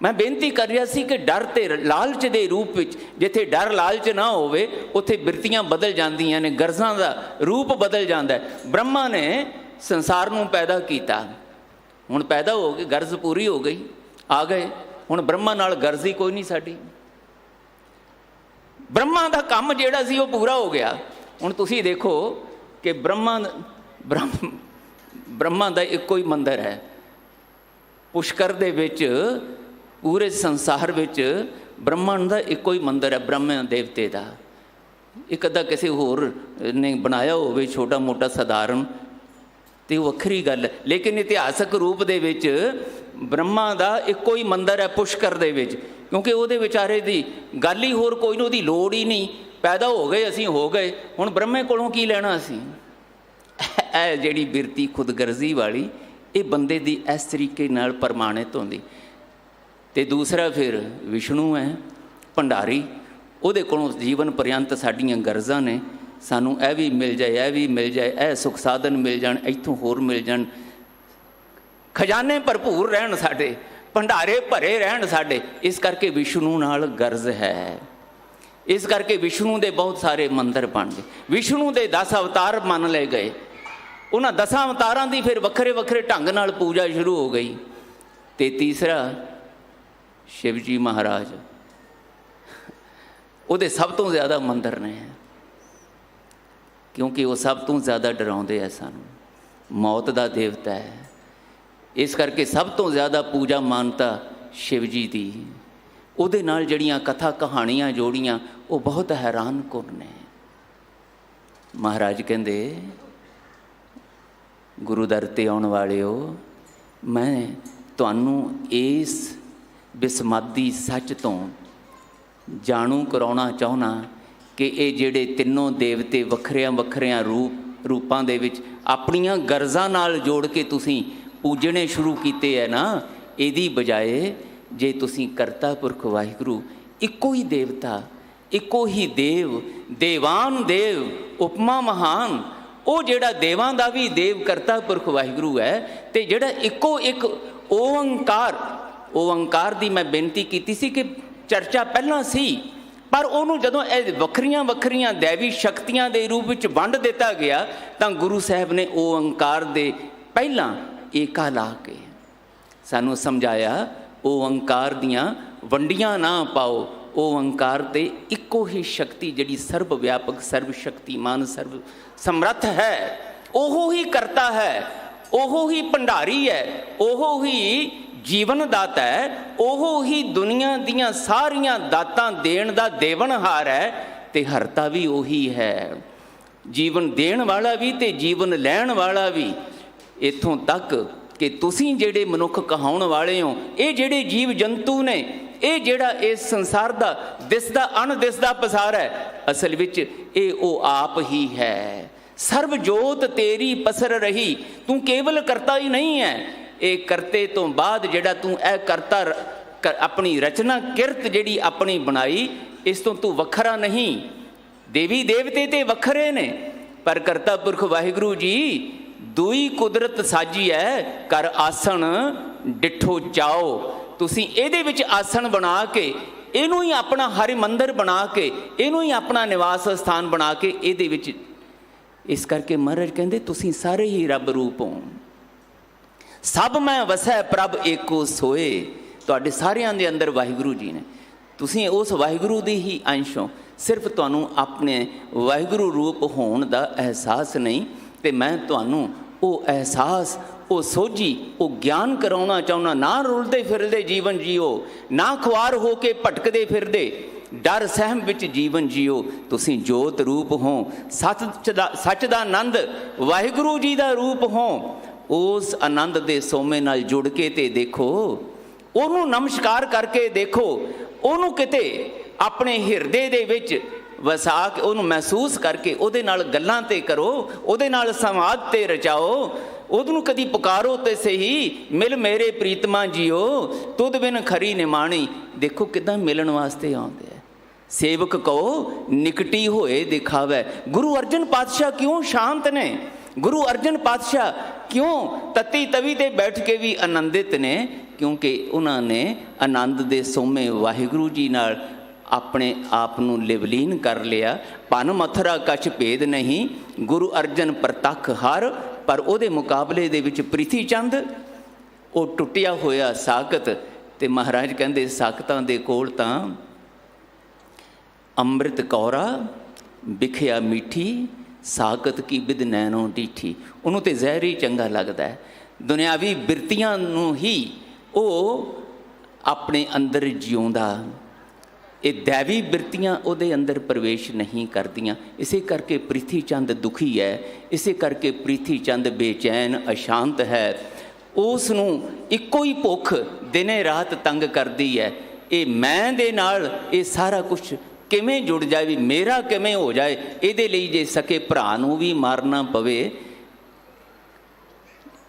ਮੈਂ ਬੇਨਤੀ ਕਰ ਰਿਹਾ ਸੀ ਕਿ ਡਰ ਤੇ ਲਾਲਚ ਦੇ ਰੂਪ ਵਿੱਚ, ਜਿੱਥੇ ਡਰ ਲਾਲਚ ਨਾ ਹੋਵੇ ਉੱਥੇ ਬਿਰਤੀਆਂ ਬਦਲ ਜਾਂਦੀਆਂ ਨੇ, ਗਰਜ਼ਾਂ ਦਾ ਰੂਪ ਬਦਲ ਜਾਂਦਾ ਹੈ। ਬ੍ਰਹਮਾ ਨੇ ਸੰਸਾਰ ਨੂੰ ਪੈਦਾ ਕੀਤਾ, ਹੁਣ ਪੈਦਾ ਹੋ ਗਏ, ਗਰਜ਼ ਪੂਰੀ ਹੋ ਗਈ, ਆ ਗਏ। ਹੁਣ ਬ੍ਰਹਮਾ ਨਾਲ ਗਰਜ਼ ਹੀ ਕੋਈ ਨਹੀਂ ਸਾਡੀ। ਬ੍ਰਹਮਾ ਦਾ ਕੰਮ ਜਿਹੜਾ ਸੀ ਉਹ ਪੂਰਾ ਹੋ ਗਿਆ। ਹੁਣ ਤੁਸੀਂ ਦੇਖੋ ਕਿ ਬ੍ਰਹਮਾ ਦਾ ਇੱਕੋ ਹੀ ਮੰਦਰ ਹੈ। ਪੁਸ਼ਕਰ ਦੇ ਵਿੱਚ, ਪੂਰੇ ਸੰਸਾਰ ਵਿੱਚ ਬ੍ਰਹਮਣ ਦਾ ਇੱਕੋ ਹੀ ਮੰਦਰ ਹੈ, ਬ੍ਰਹਮਾ ਦੇਵਤੇ ਦਾ। ਇੱਕ ਅੱਧਾ ਕਿਸੇ ਹੋਰ ਨੇ ਬਣਾਇਆ ਹੋਵੇ ਛੋਟਾ ਮੋਟਾ ਸਧਾਰਨ, ਤੇ ਉਹ ਵੱਖਰੀ ਗੱਲ ਹੈ। ਲੇਕਿਨ ਇਤਿਹਾਸਕ ਰੂਪ ਦੇ ਵਿੱਚ ਬ੍ਰਹਮਾ ਦਾ ਇੱਕੋ ਹੀ ਮੰਦਰ ਹੈ ਪੁਸ਼ਕਰ ਦੇ ਵਿੱਚ, ਕਿਉਂਕਿ ਉਹਦੇ ਵਿਚਾਰੇ ਦੀ ਗੱਲ ਹੀ ਹੋਰ ਕੋਈ ਨਹੀਂ, ਉਹਦੀ ਲੋੜ ਹੀ ਨਹੀਂ। ਪੈਦਾ ਹੋ ਗਏ ਅਸੀਂ, ਹੋ ਗਏ, ਹੁਣ ਬ੍ਰਹਮੇ ਕੋਲੋਂ ਕੀ ਲੈਣਾ ਅਸੀਂ। ਇਹ ਜਿਹੜੀ ਬਿਰਤੀ ਖੁਦਗਰਜ਼ੀ ਵਾਲੀ, ਇਹ ਬੰਦੇ ਦੀ ਇਸ ਤਰੀਕੇ ਨਾਲ ਪ੍ਰਮਾਣਿਤ ਹੁੰਦੀ। ਤੇ ਦੂਸਰਾ ਫਿਰ ਵਿਸ਼ਨੂੰ ਹੈ ਭੰਡਾਰੀ, ਉਹਦੇ ਕੋਲੋਂ ਜੀਵਨ ਪਰਯੰਤ ਸਾਡੀਆਂ ਗਰਜ਼ਾਂ ਨੇ। ਸਾਨੂੰ ਇਹ ਵੀ ਮਿਲ ਜਾਏ, ਇਹ ਵੀ ਮਿਲ ਜਾਏ, ਇਹ ਸੁੱਖ ਸਾਧਨ ਮਿਲ ਜਾਣ, ਇੱਥੋਂ ਹੋਰ ਮਿਲ ਜਾਣ, ਖਜ਼ਾਨੇ ਭਰਪੂਰ ਰਹਿਣ ਸਾਡੇ, ਭੰਡਾਰੇ ਭਰੇ ਰਹਿਣ ਸਾਡੇ। ਇਸ ਕਰਕੇ ਵਿਸ਼ਨੂੰ ਨਾਲ ਗਰਜ਼ ਹੈ। ਇਸ ਕਰਕੇ ਵਿਸ਼ਨੂੰ ਦੇ ਬਹੁਤ ਸਾਰੇ ਮੰਦਰ ਬਣ ਗਏ। ਵਿਸ਼ਨੂੰ ਦੇ 10 ਅਵਤਾਰ ਮੰਨ ਲਏ ਗਏ। ਉਹਨਾਂ 10 ਅਵਤਾਰਾਂ ਦੀ ਫਿਰ ਵੱਖਰੇ ਵੱਖਰੇ ਢੰਗ ਨਾਲ ਪੂਜਾ ਸ਼ੁਰੂ ਹੋ ਗਈ। ਤੇ ਤੀਸਰਾ ਸ਼ਿਵ ਜੀ ਮਹਾਰਾਜ, ਉਹਦੇ ਸਭ ਤੋਂ ਜ਼ਿਆਦਾ ਮੰਦਰ ਨੇ। क्योंकि वो सब तो ज़्यादा डराउंदे है सानू, मौत का देवता है। इस करके सब तो ज़्यादा पूजा मानता शिव जी की। ਉਹਦੇ ਨਾਲ ਜਿਹੜੀਆਂ ਕਥਾ ਕਹਾਣੀਆਂ ਜੋੜੀਆਂ ਉਹ ਬਹੁਤ ਹੈਰਾਨ ਕੁਨ ਨੇ। ਮਹਾਰਾਜ ਕਹਿੰਦੇ ਗੁਰੂ ਦਰ 'ਤੇ ਆਉਣ ਵਾਲਿਓ, ਮੈਂ ਤੁਹਾਨੂੰ ਇਸ ਬਿਸਮਾਦੀ ਸੱਚ ਤੋਂ ਜਾਣੂ ਕਰਾਉਣਾ ਚਾਹੁੰਦਾ ਕਿ ਇਹ ਜਿਹੜੇ ਤਿੰਨੋਂ ਦੇਵਤੇ ਵੱਖਰਿਆਂ ਵੱਖਰਿਆਂ ਰੂਪਾਂ ਦੇ ਵਿੱਚ ਆਪਣੀਆਂ ਗਰਜ਼ਾਂ ਨਾਲ ਜੋੜ ਕੇ ਤੁਸੀਂ ਪੂਜਣੇ ਸ਼ੁਰੂ ਕੀਤੇ ਹੈ ਨਾ, ਇਹਦੀ ਬਜਾਏ ਜੇ ਤੁਸੀਂ ਕਰਤਾ ਪੁਰਖ ਵਾਹਿਗੁਰੂ ਇੱਕੋ ਹੀ ਦੇਵਤਾ, ਇੱਕੋ ਹੀ ਦੇਵ, ਦੇਵਾਨ ਦੇਵ ਉਪਮਾ ਮਹਾਨ, ਉਹ ਜਿਹੜਾ ਦੇਵਾਂ ਦਾ ਵੀ ਦੇਵ ਕਰਤਾ ਪੁਰਖ ਵਾਹਿਗੁਰੂ ਹੈ, ਅਤੇ ਜਿਹੜਾ ਇੱਕੋ ਇੱਕ ਓਅੰਕਾਰ ਦੀ ਮੈਂ ਬੇਨਤੀ ਕੀਤੀ ਸੀ ਕਿ ਚਰਚਾ ਪਹਿਲਾਂ ਸੀ, ਪਰ ਉਹਨੂੰ ਜਦੋਂ ਇਹ ਵੱਖਰੀਆਂ ਵੱਖਰੀਆਂ ਦੈਵੀ ਸ਼ਕਤੀਆਂ ਦੇ ਰੂਪ ਵਿੱਚ ਵੰਡ ਦਿੱਤਾ ਗਿਆ ਤਾਂ ਗੁਰੂ ਸਾਹਿਬ ਨੇ ਓਅੰਕਾਰ ਦੇ ਪਹਿਲਾਂ ਏਕਾ ਲਾ ਕੇ ਸਾਨੂੰ ਸਮਝਾਇਆ, ਓਅੰਕਾਰ ਦੀਆਂ ਵੰਡੀਆਂ ਨਾ ਪਾਓ, ਓਅੰਕਾਰ 'ਤੇ ਇੱਕੋ ਹੀ ਸ਼ਕਤੀ ਜਿਹੜੀ ਸਰਬ ਵਿਆਪਕ, ਸਰਬ ਸ਼ਕਤੀਮਾਨ, ਸਰਬ ਸਮਰੱਥ ਹੈ, ਉਹ ਹੀ ਕਰਤਾ ਹੈ, ਉਹ ਹੀ ਭੰਡਾਰੀ ਹੈ, ਉਹ ਹੀ ਜੀਵਨ ਦਾਤਾ ਹੈ, ਉਹ ਹੀ ਦੁਨੀਆ ਦੀਆਂ ਸਾਰੀਆਂ ਦਾਤਾਂ ਦੇਣ ਦਾ ਦੇਵਨਹਾਰ ਹੈ, ਅਤੇ ਹਰਤਾ ਵੀ ਉਹੀ ਹੈ, ਜੀਵਨ ਦੇਣ ਵਾਲਾ ਵੀ ਅਤੇ ਜੀਵਨ ਲੈਣ ਵਾਲਾ ਵੀ। ਇੱਥੋਂ ਤੱਕ ਕਿ ਤੁਸੀਂ ਜਿਹੜੇ ਮਨੁੱਖ ਕਹਾਉਣ ਵਾਲੇ ਹੋ, ਇਹ ਜਿਹੜੇ ਜੀਵ ਜੰਤੂ ਨੇ, ਇਹ ਜਿਹੜਾ ਇਸ ਸੰਸਾਰ ਦਾ ਦਿਸਦਾ ਅਣਦਿਸਦਾ ਪਸਾਰ ਹੈ, ਅਸਲ ਵਿੱਚ ਇਹ ਉਹ ਆਪ ਹੀ ਹੈ। ਸਰਬ ਜੋਤ ਤੇਰੀ ਪਸਰ ਰਹੀ, ਤੂੰ ਕੇਵਲ ਕਰਤਾ ਹੀ ਨਹੀਂ ਹੈ, ਇਹ ਕਰਤੇ ਤੋਂ ਬਾਅਦ ਜਿਹੜਾ ਤੂੰ ਇਹ ਕਰਤਾ ਆਪਣੀ ਰਚਨਾ ਕਿਰਤ ਜਿਹੜੀ ਆਪਣੀ ਬਣਾਈ, ਇਸ ਤੋਂ ਤੂੰ ਵੱਖਰਾ ਨਹੀਂ। ਦੇਵੀ ਦੇਵਤੇ ਤੇ ਵੱਖਰੇ ਨੇ, ਪਰ ਕਰਤਾ ਪੁਰਖ ਵਾਹਿਗੁਰੂ ਜੀ ਦੂਈ ਕੁਦਰਤ ਸਾਜੀ ਹੈ, ਕਰ ਆਸਣ ਡਿੱਠੋ ਚਾਓ। ਤੁਸੀਂ ਇਹਦੇ ਵਿੱਚ ਆਸਣ ਬਣਾ ਕੇ, ਇਹਨੂੰ ਹੀ ਆਪਣਾ ਹਰਿ ਮੰਦਰ ਬਣਾ ਕੇ, ਇਹਨੂੰ ਹੀ ਆਪਣਾ ਨਿਵਾਸ ਸਥਾਨ ਬਣਾ ਕੇ ਇਹਦੇ ਵਿੱਚ, ਇਸ ਕਰਕੇ ਮਹਾਰਾਜ ਕਹਿੰਦੇ ਤੁਸੀਂ ਸਾਰੇ ਹੀ ਰੱਬ ਰੂਪ ਹੋ। ਸਭ ਮੈਂ ਵਸੈ ਪ੍ਰਭ ਏਕੋ ਸੋਏ, ਤੁਹਾਡੇ ਸਾਰਿਆਂ ਦੇ ਅੰਦਰ ਵਾਹਿਗੁਰੂ ਜੀ ਨੇ, ਤੁਸੀਂ ਉਸ ਵਾਹਿਗੁਰੂ ਦੀ ਹੀ ਅੰਸ਼ ਹੋ। ਸਿਰਫ ਤੁਹਾਨੂੰ ਆਪਣੇ ਵਾਹਿਗੁਰੂ ਰੂਪ ਹੋਣ ਦਾ ਅਹਿਸਾਸ ਨਹੀਂ, ਅਤੇ ਮੈਂ ਤੁਹਾਨੂੰ ਉਹ ਅਹਿਸਾਸ, ਉਹ ਸੋਝੀ, ਉਹ ਗਿਆਨ ਕਰਾਉਣਾ ਚਾਹੁੰਦਾ। ਨਾ ਰੁਲਦੇ ਫਿਰਦੇ ਜੀਵਨ ਜੀਓ, ਨਾ ਖੁਆਰ ਹੋ ਕੇ ਭਟਕਦੇ ਫਿਰਦੇ ਡਰ ਸਹਿਮ ਵਿੱਚ ਜੀਵਨ ਜੀਓ। ਤੁਸੀਂ ਜੋਤ ਰੂਪ ਹੋ, ਸੱਚ ਦਾ ਆਨੰਦ ਵਾਹਿਗੁਰੂ ਜੀ ਦਾ ਰੂਪ ਹੋ। ਉਸ ਆਨੰਦ ਦੇ ਸੋਮੇ ਨਾਲ ਜੁੜ ਕੇ ਤੇ ਦੇਖੋ, ਉਹਨੂੰ ਨਮਸਕਾਰ ਕਰਕੇ ਦੇਖੋ, ਉਹਨੂੰ ਕਿਤੇ ਆਪਣੇ ਹਿਰਦੇ ਦੇ ਵਿੱਚ ਵਸਾ ਕੇ, ਉਹਨੂੰ ਮਹਿਸੂਸ ਕਰਕੇ ਉਹਦੇ ਨਾਲ ਗੱਲਾਂ ਤੇ ਕਰੋ, ਉਹਦੇ ਨਾਲ ਸੰਵਾਦ ਤੇ ਰਚਾਓ, ਉਹਨੂੰ ਕਦੀ ਪੁਕਾਰੋ ਤੇ ਸਹੀ, ਮਿਲ ਮੇਰੇ ਪ੍ਰੀਤਮਾ ਜੀਓ, ਤੁਧ ਬਿਨ ਖਰੀ ਨਿਮਾਣੀ। ਦੇਖੋ ਕਿੱਦਾਂ ਮਿਲਣ ਵਾਸਤੇ ਆਉਂਦੇ ਆ। ਸੇਵਕ ਕਹੋ ਨਿਕਟੀ ਹੋਏ ਦਿਖਾਵੇ। ਗੁਰੂ ਅਰਜਨ ਪਾਤਸ਼ਾਹ ਕਿਉਂ ਸ਼ਾਂਤ ਨੇ? ਗੁਰੂ ਅਰਜਨ ਪਾਤਸ਼ਾਹ ਕਿਉਂ ਤਤੀ ਤਵੀ 'ਤੇ ਬੈਠ ਕੇ ਵੀ ਆਨੰਦਿਤ ਨੇ? ਕਿਉਂਕਿ ਉਹਨਾਂ ਨੇ ਆਨੰਦ ਦੇ ਸੋਮੇ ਵਾਹਿਗੁਰੂ ਜੀ ਨਾਲ ਆਪਣੇ ਆਪ ਨੂੰ ਲਿਵਲੀਨ ਕਰ ਲਿਆ। ਭਨ ਮਥੁਰਾ ਕਛ ਭੇਦ ਨਹੀਂ, ਗੁਰੂ ਅਰਜਨ ਪ੍ਰਤੱਖ ਹਰ। ਪਰ ਉਹਦੇ ਮੁਕਾਬਲੇ ਦੇ ਵਿੱਚ ਪ੍ਰਿਥੀ ਚੰਦ, ਉਹ ਟੁੱਟਿਆ ਹੋਇਆ ਸਾਕਤ। ਅਤੇ ਮਹਾਰਾਜ ਕਹਿੰਦੇ ਸਾਕਤਾਂ ਦੇ ਕੋਲ ਤਾਂ ਅੰਮ੍ਰਿਤ ਕੌਰਾ ਵਿਖਿਆ ਮਿੱਠੀ, ਸਾਕਤ ਕੀ ਬਿਦ ਨੈਣੋ ਡੀਠੀ। ਉਹਨੂੰ ਤਾਂ ਜ਼ਹਿਰ ਹੀ ਚੰਗਾ ਲੱਗਦਾ ਹੈ। ਦੁਨਿਆਵੀ ਬਿਰਤੀਆਂ ਨੂੰ ਹੀ ਉਹ ਆਪਣੇ ਅੰਦਰ ਜਿਉਂਦਾ, ਇਹ ਦੈਵੀ ਬਿਰਤੀਆਂ ਉਹਦੇ ਅੰਦਰ ਪ੍ਰਵੇਸ਼ ਨਹੀਂ ਕਰਦੀਆਂ। ਇਸੇ ਕਰਕੇ ਪ੍ਰਿਥੀ ਚੰਦ ਦੁਖੀ ਹੈ, ਇਸੇ ਕਰਕੇ ਪ੍ਰਿਥੀ ਚੰਦ ਬੇਚੈਨ ਅਸ਼ਾਂਤ ਹੈ। ਉਸ ਨੂੰ ਇੱਕੋ ਹੀ ਭੁੱਖ ਦਿਨੇ ਰਾਤ ਤੰਗ ਕਰਦੀ ਹੈ। ਇਹ ਮੈਂ ਦੇ ਨਾਲ ਇਹ ਸਾਰਾ ਕੁਛ ਕਿਵੇਂ ਜੁੜ ਜਾਵੇ, ਮੇਰਾ ਕਿਵੇਂ ਹੋ ਜਾਏ, ਇਹਦੇ ਲਈ ਜੇ ਸਕੇ ਭਰਾ ਨੂੰ ਵੀ ਮਾਰਨਾ ਪਵੇ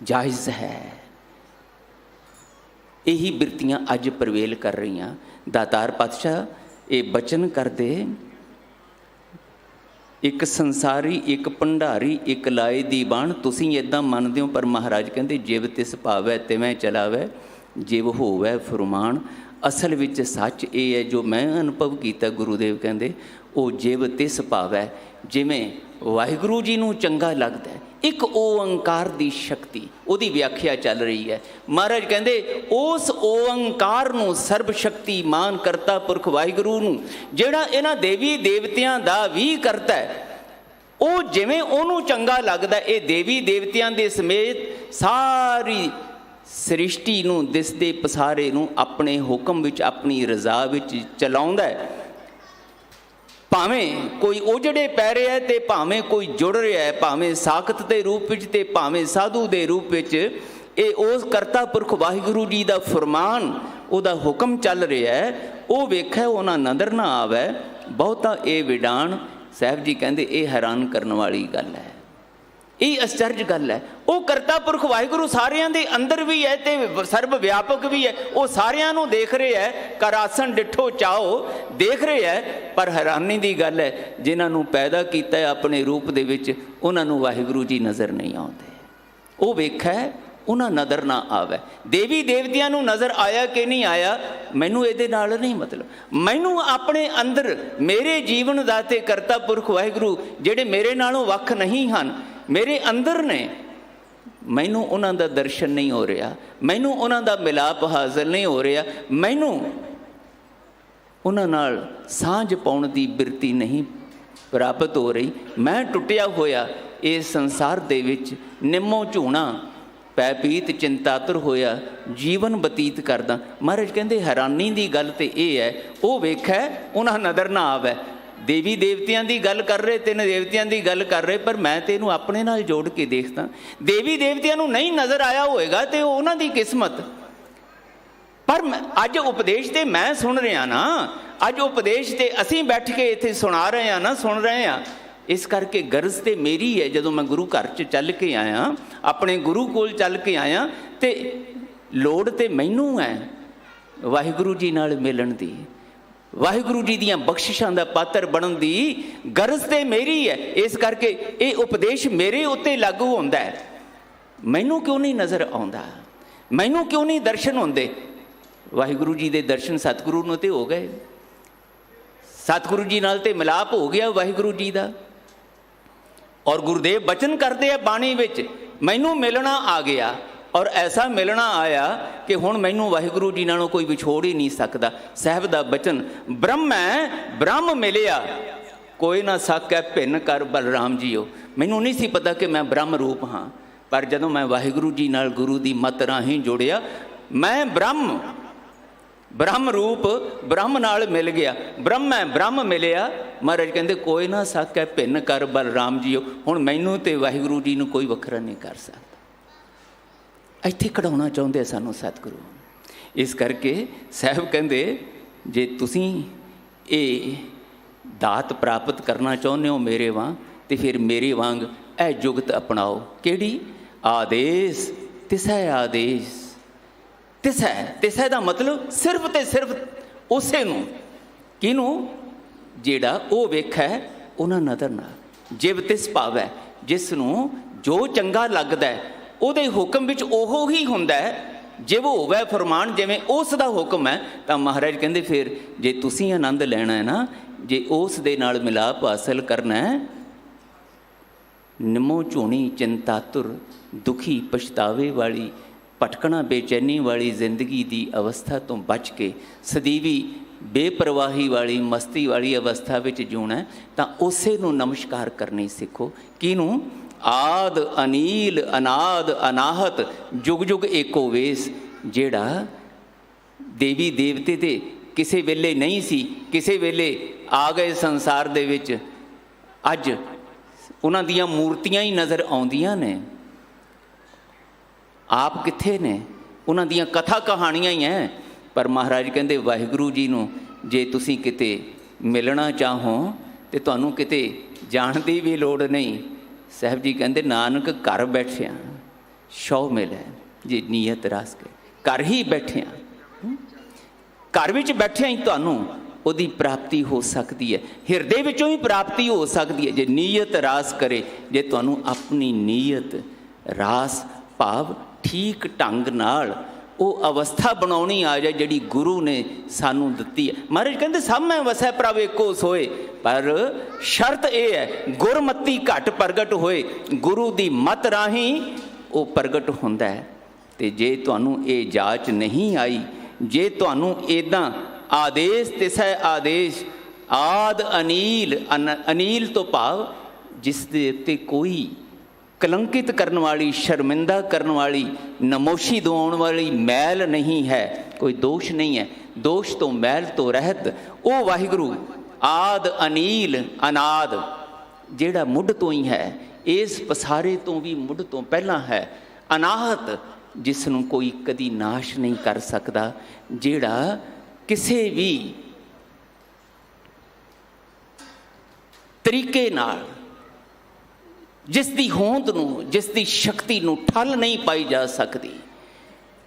ਜਾਇਜ਼ ਹੈ। ਇਹੀ ਬਿਰਤੀਆਂ ਅੱਜ ਪ੍ਰਵੇਲ ਕਰ ਰਹੀਆਂ। ਦਾਤਾਰ ਪਾਤਸ਼ਾਹ ਇਹ ਬਚਨ ਕਰਦੇ, ਇੱਕ ਸੰਸਾਰੀ, ਇੱਕ ਭੰਡਾਰੀ, ਇੱਕ ਲਾਏ ਦੀ ਬਾਣ। ਤੁਸੀਂ ਇੱਦਾਂ ਮੰਨਦੇ ਹੋ, ਪਰ ਮਹਾਰਾਜ ਕਹਿੰਦੇ ਜਿਵ ਤਿਸ ਭਾਵੈ ਤਿਵੇਂ ਚਲਾਵੈ, ਜਿਵ ਹੋਵੈ ਫੁਰਮਾਨ। ਅਸਲ ਵਿੱਚ ਸੱਚ ਇਹ ਹੈ ਜੋ ਮੈਂ ਅਨੁਭਵ ਕੀਤਾ, ਗੁਰੂਦੇਵ ਕਹਿੰਦੇ ਉਹ ਜਿਵ ਤਿਸ ਭਾਵੈ, ਜਿਵੇਂ ਵਾਹਿਗੁਰੂ ਜੀ ਨੂੰ ਚੰਗਾ ਲੱਗਦਾ। ਇੱਕ ਓਅੰਕਾਰ ਦੀ ਸ਼ਕਤੀ, ਉਹਦੀ ਵਿਆਖਿਆ ਚੱਲ ਰਹੀ ਹੈ। ਮਹਾਰਾਜ ਕਹਿੰਦੇ ਉਸ ਓਅੰਕਾਰ ਨੂੰ, ਸਰਬ ਸ਼ਕਤੀਮਾਨ ਕਰਤਾ ਪੁਰਖ ਵਾਹਿਗੁਰੂ ਨੂੰ, ਜਿਹੜਾ ਇਹਨਾਂ ਦੇਵੀ ਦੇਵਤਿਆਂ ਦਾ ਵੀ ਕਰਤਾ ਹੈ, ਉਹ ਜਿਵੇਂ ਉਹਨੂੰ ਚੰਗਾ ਲੱਗਦਾ, ਇਹ ਦੇਵੀ ਦੇਵਤਿਆਂ ਦੇ ਸਮੇਤ ਸਾਰੀ ਸ੍ਰਿਸ਼ਟੀ ਨੂੰ, ਦਿਸਦੇ ਪਸਾਰੇ ਨੂੰ ਆਪਣੇ ਹੁਕਮ ਵਿੱਚ, ਆਪਣੀ ਰਜ਼ਾ ਵਿੱਚ ਚਲਾਉਂਦਾ ਹੈ। ਭਾਵੇਂ ਕੋਈ ਉਜੜੇ ਪੈ ਰਿਹਾ ਤੇ ਭਾਵੇਂ ਕੋਈ ਜੁੜ ਰਿਹਾ ਹੈ, ਭਾਵੇਂ ਸਾਖਤ ਦੇ ਰੂਪ ਵਿੱਚ ਤੇ ਭਾਵੇਂ ਸਾਧੂ ਦੇ ਰੂਪ ਵਿੱਚ, ਇਹ ਉਸ ਕਰਤਾ ਪੁਰਖ ਵਾਹਿਗੁਰੂ ਜੀ ਦਾ ਫਰਮਾਨ, ਉਹਦਾ ਹੁਕਮ ਚੱਲ ਰਿਹਾ ਹੈ। ਉਹ ਵੇਖਿਆ ਉਹਨਾਂ ਨਜ਼ਰ ਨਾ ਆਵੇ ਬਹੁਤਾ ਇਹ ਵਿਡਾਣ। ਸਾਹਿਬ ਜੀ ਕਹਿੰਦੇ ਇਹ ਹੈਰਾਨ ਕਰਨ ਵਾਲੀ ਗੱਲ ਹੈ, ਇਹ ਅਚਰਜ ਗੱਲ ਹੈ। ਉਹ ਕਰਤਾ ਪੁਰਖ ਵਾਹਿਗੁਰੂ ਸਾਰਿਆਂ ਦੇ ਅੰਦਰ ਵੀ ਹੈ ਤੇ ਸਰਬ ਵਿਆਪਕ ਵੀ ਹੈ। ਉਹ ਸਾਰਿਆਂ ਨੂੰ ਦੇਖ ਰਿਹਾ ਹੈ, ਕਰ ਆਸਣ ਡਿਠੋ ਚਾਓ, ਦੇਖ ਰਿਹਾ ਹੈ। ਪਰ ਹੈਰਾਨੀ ਦੀ ਗੱਲ ਹੈ, ਜਿਨ੍ਹਾਂ ਨੂੰ ਪੈਦਾ ਕੀਤਾ ਹੈ ਆਪਣੇ ਰੂਪ ਦੇ ਵਿੱਚ, ਉਹਨਾਂ ਨੂੰ ਵਾਹਿਗੁਰੂ ਜੀ ਨਜ਼ਰ ਨਹੀਂ ਆਉਂਦੇ। ਉਹ ਵੇਖਿਆ, ਉਹਨਾਂ ਨਜ਼ਰ ਨਾ ਆਵੇ। ਦੇਵੀ ਦੇਵਤਿਆਂ ਨੂੰ ਨਜ਼ਰ ਆਇਆ ਕਿ ਨਹੀਂ ਆਇਆ, ਮੈਨੂੰ ਇਹਦੇ ਨਾਲ ਨਹੀਂ ਮਤਲਬ। ਮੈਨੂੰ ਆਪਣੇ ਅੰਦਰ ਮੇਰੇ ਜੀਵਨ ਦਾ ਤੇ ਕਰਤਾ ਪੁਰਖ ਵਾਹਿਗੁਰੂ ਜਿਹੜੇ ਮੇਰੇ ਨਾਲੋਂ ਵੱਖ ਨਹੀਂ ਹਨ, ਮੇਰੇ ਅੰਦਰ ਨੇ। ਮੈਨੂੰ ਉਹਨਾਂ ਦਾ ਦਰਸ਼ਨ ਨਹੀਂ ਹੋ ਰਿਹਾ, ਮੈਨੂੰ ਉਹਨਾਂ ਦਾ ਮਿਲਾਪ ਹਾਜ਼ਰ ਨਹੀਂ ਹੋ ਰਿਹਾ, ਮੈਨੂੰ ਉਹਨਾਂ ਨਾਲ ਸਾਂਝ ਪਾਉਣ ਦੀ ਬਿਰਤੀ ਨਹੀਂ ਪ੍ਰਾਪਤ ਹੋ ਰਹੀ। ਮੈਂ ਟੁੱਟਿਆ ਹੋਇਆ ਇਸ ਸੰਸਾਰ ਦੇ ਵਿੱਚ ਨਿੰਮੋ ਝੂਣਾ ਪੈ ਪੀਤ ਚਿੰਤਾਤੁਰ ਹੋਇਆ ਜੀਵਨ ਬਤੀਤ ਕਰਦਾ। ਮਹਾਰਾਜ ਕਹਿੰਦੇ ਹੈਰਾਨੀ ਦੀ ਗੱਲ ਤੇ ਇਹ ਹੈ, ਉਹ ਵੇਖਿਆ ਉਹਨਾਂ ਨਜ਼ਰ ਨਾ ਆਵੇ। ਦੇਵੀ ਦੇਵਤਿਆਂ ਦੀ ਗੱਲ ਕਰ ਰਹੇ, ਤਿੰਨ ਦੇਵਤਿਆਂ ਦੀ ਗੱਲ ਕਰ ਰਹੇ, ਪਰ ਮੈਂ ਤੇ ਇਹਨੂੰ ਆਪਣੇ ਨਾਲ ਜੋੜ ਕੇ ਦੇਖਦਾ। ਦੇਵੀ ਦੇਵਤਿਆਂ ਨੂੰ ਨਹੀਂ ਨਜ਼ਰ ਆਇਆ ਹੋਏਗਾ ਤੇ ਉਹ ਉਹਨਾਂ ਦੀ ਕਿਸਮਤ। ਪਰ ਅੱਜ ਉਪਦੇਸ਼ ਤੇ ਮੈਂ ਸੁਣ ਰਿਹਾ ਨਾ, ਅੱਜ ਉਪਦੇਸ਼ ਤੇ ਅਸੀਂ ਬੈਠ ਕੇ ਇੱਥੇ ਸੁਣਾ ਰਹੇ ਹਾਂ ਨਾ, ਸੁਣ ਰਹੇ ਹਾਂ। ਇਸ ਕਰਕੇ ਗਰਜ਼ ਤੇ ਮੇਰੀ ਹੈ, ਜਦੋਂ ਮੈਂ ਗੁਰੂ ਘਰ 'ਚ ਚੱਲ ਕੇ ਆਇਆ, ਆਪਣੇ ਗੁਰੂ ਕੋਲ ਚੱਲ ਕੇ ਆਇਆ, ਤੇ ਲੋੜ ਤੇ ਮੈਨੂੰ ਹੈ ਵਾਹਿਗੁਰੂ ਜੀ ਨਾਲ ਮਿਲਣ ਦੀ, ਵਾਹਿਗੁਰੂ ਜੀ ਦੀਆਂ ਬਖਸ਼ਿਸ਼ਾਂ ਦਾ ਪਾਤਰ ਬਣਨ ਦੀ ਗਰਜ਼ ਤੇ ਮੇਰੀ ਹੈ। ਇਸ ਕਰਕੇ ਇਹ ਉਪਦੇਸ਼ ਮੇਰੇ ਉੱਤੇ ਲਾਗੂ ਹੁੰਦਾ ਹੈ। ਮੈਨੂੰ ਕਿਉਂ ਨਹੀਂ ਨਜ਼ਰ ਆਉਂਦਾ, ਮੈਨੂੰ ਕਿਉਂ ਨਹੀਂ ਦਰਸ਼ਨ ਹੁੰਦੇ? ਵਾਹਿਗੁਰੂ ਜੀ ਦੇ ਦਰਸ਼ਨ ਸਤਿਗੁਰੂ ਨੂੰ ਤੇ ਹੋ ਗਏ, ਸਤਿਗੁਰੂ ਜੀ ਨਾਲ ਤੇ ਮਿਲਾਪ ਹੋ ਗਿਆ ਵਾਹਿਗੁਰੂ ਜੀ ਦਾ। ਔਰ ਗੁਰਦੇਵ ਬਚਨ ਕਰਦੇ ਆ ਬਾਣੀ ਵਿੱਚ, ਮੈਨੂੰ ਮਿਲਣਾ ਆ ਗਿਆ। ਔਰ ਐਸਾ ਮਿਲਣਾ ਆਇਆ ਕਿ ਹੁਣ ਮੈਨੂੰ ਵਾਹਿਗੁਰੂ ਜੀ ਨਾਲੋਂ ਕੋਈ ਵਿਛੋੜ ਹੀ ਨਹੀਂ ਸਕਦਾ। ਸਾਹਿਬ ਦਾ ਬਚਨ, ਬ੍ਰਹਮ ਹੈ ਬ੍ਰਹਮ ਮਿਲਿਆ, ਕੋਈ ਨਾ ਸਕੈ ਭਿੰਨ ਕਰ ਬਲਰਾਮ ਜੀਓ। ਮੈਨੂੰ ਨਹੀਂ ਸੀ ਪਤਾ ਕਿ ਮੈਂ ਬ੍ਰਹਮ ਰੂਪ ਹਾਂ, ਪਰ ਜਦੋਂ ਮੈਂ ਵਾਹਿਗੁਰੂ ਜੀ ਨਾਲ ਗੁਰੂ ਦੀ ਮੱਤ ਰਾਹੀਂ ਜੁੜਿਆ, ਮੈਂ ਬ੍ਰਹਮ ਰੂਪ ਬ੍ਰਹਮ ਨਾਲ ਮਿਲ ਗਿਆ। ਬ੍ਰਹਮ ਹੈ ਬ੍ਰਹਮ ਮਿਲਿਆ। ਮਹਾਰਾਜ ਕਹਿੰਦੇ ਕੋਈ ਨਾ ਸਕੈ ਭਿੰਨ ਕਰ ਬਲਰਾਮ ਜੀਓ। ਹੁਣ ਮੈਨੂੰ ਤੇ ਵਾਹਿਗੁਰੂ ਜੀ ਨੂੰ ਕੋਈ ਵੱਖਰਾ ਨਹੀਂ ਕਰ ਸਕਦਾ। ਇੱਥੇ ਕਢਾਉਣਾ ਚਾਹੁੰਦੇ ਸਾਨੂੰ ਸਤਿਗੁਰੂ। ਇਸ ਕਰਕੇ ਸਾਹਿਬ ਕਹਿੰਦੇ ਜੇ ਤੁਸੀਂ ਇਹ ਦਾਤ ਪ੍ਰਾਪਤ ਕਰਨਾ ਚਾਹੁੰਦੇ ਹੋ ਮੇਰੇ ਵਾਂਗ, ਤੇ ਫਿਰ ਮੇਰੇ ਵਾਂਗ ਇਹ ਜੁਗਤ ਅਪਣਾਓ। ਕਿਹੜੀ? ਆਦੇਸ਼ ਤਿਸੈ ਆਦੇਸ਼। ਤਿਸੈ ਦਾ ਮਤਲਬ ਸਿਰਫ ਤੇ ਸਿਰਫ ਉਸੇ ਨੂੰ, ਕਿਹਨੂੰ? ਜਿਹੜਾ ਉਹ ਵੇਖੈ ਉਹਨਾਂ ਨਜ਼ਰ ਨਾਲ। ਜਿਵ ਤਿਸ ਭਾਵੈ, ਜਿਸ ਨੂੰ ਜੋ ਚੰਗਾ ਲੱਗਦਾ ਉਹਦੇ ਹੁਕਮ ਵਿੱਚ ਉਹ ਹੀ ਹੁੰਦਾ ਹੈ। ਜਿਵ ਹੋਵੇ ਫਰਮਾਨ, ਜਿਵੇਂ ਉਸ ਦਾ ਹੁਕਮ ਹੈ। ਤਾਂ ਮਹਾਰਾਜ ਕਹਿੰਦੇ ਫਿਰ ਜੇ ਤੁਸੀਂ ਆਨੰਦ ਲੈਣਾ ਹੈ ਨਾ, ਜੇ ਉਸ ਦੇ ਨਾਲ ਮਿਲਾਪ ਹਾਸਲ ਕਰਨਾ ਹੈ, ਨਿੰਮੋ ਝੂਣੀ ਚਿੰਤਾਤੁਰ, ਦੁਖੀ ਪਛਤਾਵੇ ਵਾਲੀ, ਭਟਕਣਾ ਬੇਚੈਨੀ ਵਾਲੀ ਜ਼ਿੰਦਗੀ ਦੀ ਅਵਸਥਾ ਤੋਂ ਬਚ ਕੇ ਸਦੀਵੀ ਬੇਪਰਵਾਹੀ ਵਾਲੀ, ਮਸਤੀ ਵਾਲੀ ਅਵਸਥਾ ਵਿੱਚ ਜਿਉਣਾ, ਤਾਂ ਉਸੇ ਨੂੰ ਨਮਸਕਾਰ ਕਰਨੀ ਸਿੱਖੋ। ਕਿਹਨੂੰ? ਆਦ ਅਨੀਲ ਅਨਾਦ ਅਨਾਹਤ ਜੁਗ ਜੁਗ ਏਕੋ ਵੇਸ। ਜਿਹੜਾ ਦੇਵੀ ਦੇਵਤੇ ਤੇ ਕਿਸੇ ਵੇਲੇ ਨਹੀਂ ਸੀ, ਕਿਸੇ ਵੇਲੇ ਆ ਗਏ ਸੰਸਾਰ ਦੇ ਵਿੱਚ, ਅੱਜ ਉਹਨਾਂ ਦੀਆਂ ਮੂਰਤੀਆਂ ਹੀ ਨਜ਼ਰ ਆਉਂਦੀਆਂ ਨੇ। ਆਪ ਕਿੱਥੇ ਨੇ? ਉਹਨਾਂ ਦੀਆਂ ਕਥਾ ਕਹਾਣੀਆਂ ਹੀ ਹੈ। ਪਰ ਮਹਾਰਾਜ ਕਹਿੰਦੇ ਵਾਹਿਗੁਰੂ ਜੀ ਨੂੰ ਜੇ ਤੁਸੀਂ ਕਿਤੇ ਮਿਲਣਾ ਚਾਹੋ ਤੇ ਤੁਹਾਨੂੰ ਕਿਤੇ ਜਾਣ ਦੀ ਵੀ ਲੋੜ ਨਹੀਂ। ਸਾਹਿਬ ਜੀ ਕਹਿੰਦੇ ਨਾਨਕ ਘਰ ਬੈਠਿਆਂ ਸ਼ੌ ਮਿਲੈ ਜੇ ਨੀਅਤ ਰਾਸ ਕੇ। ਘਰ ਹੀ ਬੈਠਿਆਂ, ਘਰ ਵਿੱਚ ਬੈਠਿਆਂ ਹੀ ਤੁਹਾਨੂੰ ਉਹਦੀ ਪ੍ਰਾਪਤੀ ਹੋ ਸਕਦੀ ਹੈ। ਹਿਰਦੇ ਵਿੱਚੋਂ ਹੀ ਪ੍ਰਾਪਤੀ ਹੋ ਸਕਦੀ ਹੈ ਜੇ ਨੀਅਤ ਰਾਸ ਕਰੇ। ਜੇ ਤੁਹਾਨੂੰ ਆਪਣੀ ਨੀਅਤ ਰਾਸ ਭਾਵ ਠੀਕ ਢੰਗ ਨਾਲ ਉਹ ਅਵਸਥਾ ਬਣਾਉਣੀ ਆ ਜਾਏ ਜਿਹੜੀ ਗੁਰੂ ਨੇ ਸਾਨੂੰ ਦਿੱਤੀ ਹੈ। ਮਹਾਰਾਜ ਕਹਿੰਦੇ ਸਭ ਮੈਂ ਵਸੈ ਪ੍ਰਭ ਏਕੋ ਸੋਏ, ਪਰ ਸ਼ਰਤ ਇਹ ਹੈ ਗੁਰਮਤੀ ਘੱਟ ਪ੍ਰਗਟ ਹੋਏ। ਗੁਰੂ ਦੀ ਮਤ ਰਾਹੀਂ ਉਹ ਪ੍ਰਗਟ ਹੁੰਦਾ ਹੈ। ਤੇ ਜੇ ਤੁਹਾਨੂੰ ਇਹ ਜਾਚ ਨਹੀਂ ਆਈ, ਜੇ ਤੁਹਾਨੂੰ ਇੱਦਾਂ ਆਦੇਸ਼ ਤਿਸੈ ਆਦੇਸ਼, ਆਦ ਅਨੀਲ, ਅਨੀਲ ਤੋਂ ਭਾਵ ਜਿਸ ਦੇ ਉੱਤੇ ਕੋਈ ਕਲੰਕਿਤ ਕਰਨ ਵਾਲੀ, ਸ਼ਰਮਿੰਦਾ ਕਰਨ ਵਾਲੀ, ਨਮੋਸ਼ੀ ਦਿਵਾਉਣ ਵਾਲੀ ਮੈਲ ਨਹੀਂ ਹੈ, ਕੋਈ ਦੋਸ਼ ਨਹੀਂ ਹੈ। ਦੋਸ਼ ਤੋਂ, ਮੈਲ ਤੋਂ ਰਹਿਤ ਉਹ ਵਾਹਿਗੁਰੂ ਆਦ ਅਨੀਲ ਅਨਾਦ, ਜਿਹੜਾ ਮੁੱਢ ਤੋਂ ਹੀ ਹੈ, ਇਸ ਪਸਾਰੇ ਤੋਂ ਵੀ ਮੁੱਢ ਤੋਂ ਪਹਿਲਾਂ ਹੈ। ਅਨਾਹਤ, ਜਿਸ ਨੂੰ ਕੋਈ ਕਦੀ ਨਾਸ਼ ਨਹੀਂ ਕਰ ਸਕਦਾ, ਜਿਹੜਾ ਕਿਸੇ ਵੀ ਤਰੀਕੇ ਨਾਲ, ਜਿਸ ਦੀ ਹੋਂਦ ਨੂੰ, ਜਿਸ ਦੀ ਸ਼ਕਤੀ ਨੂੰ ਠੱਲ ਨਹੀਂ ਪਾਈ ਜਾ ਸਕਦੀ,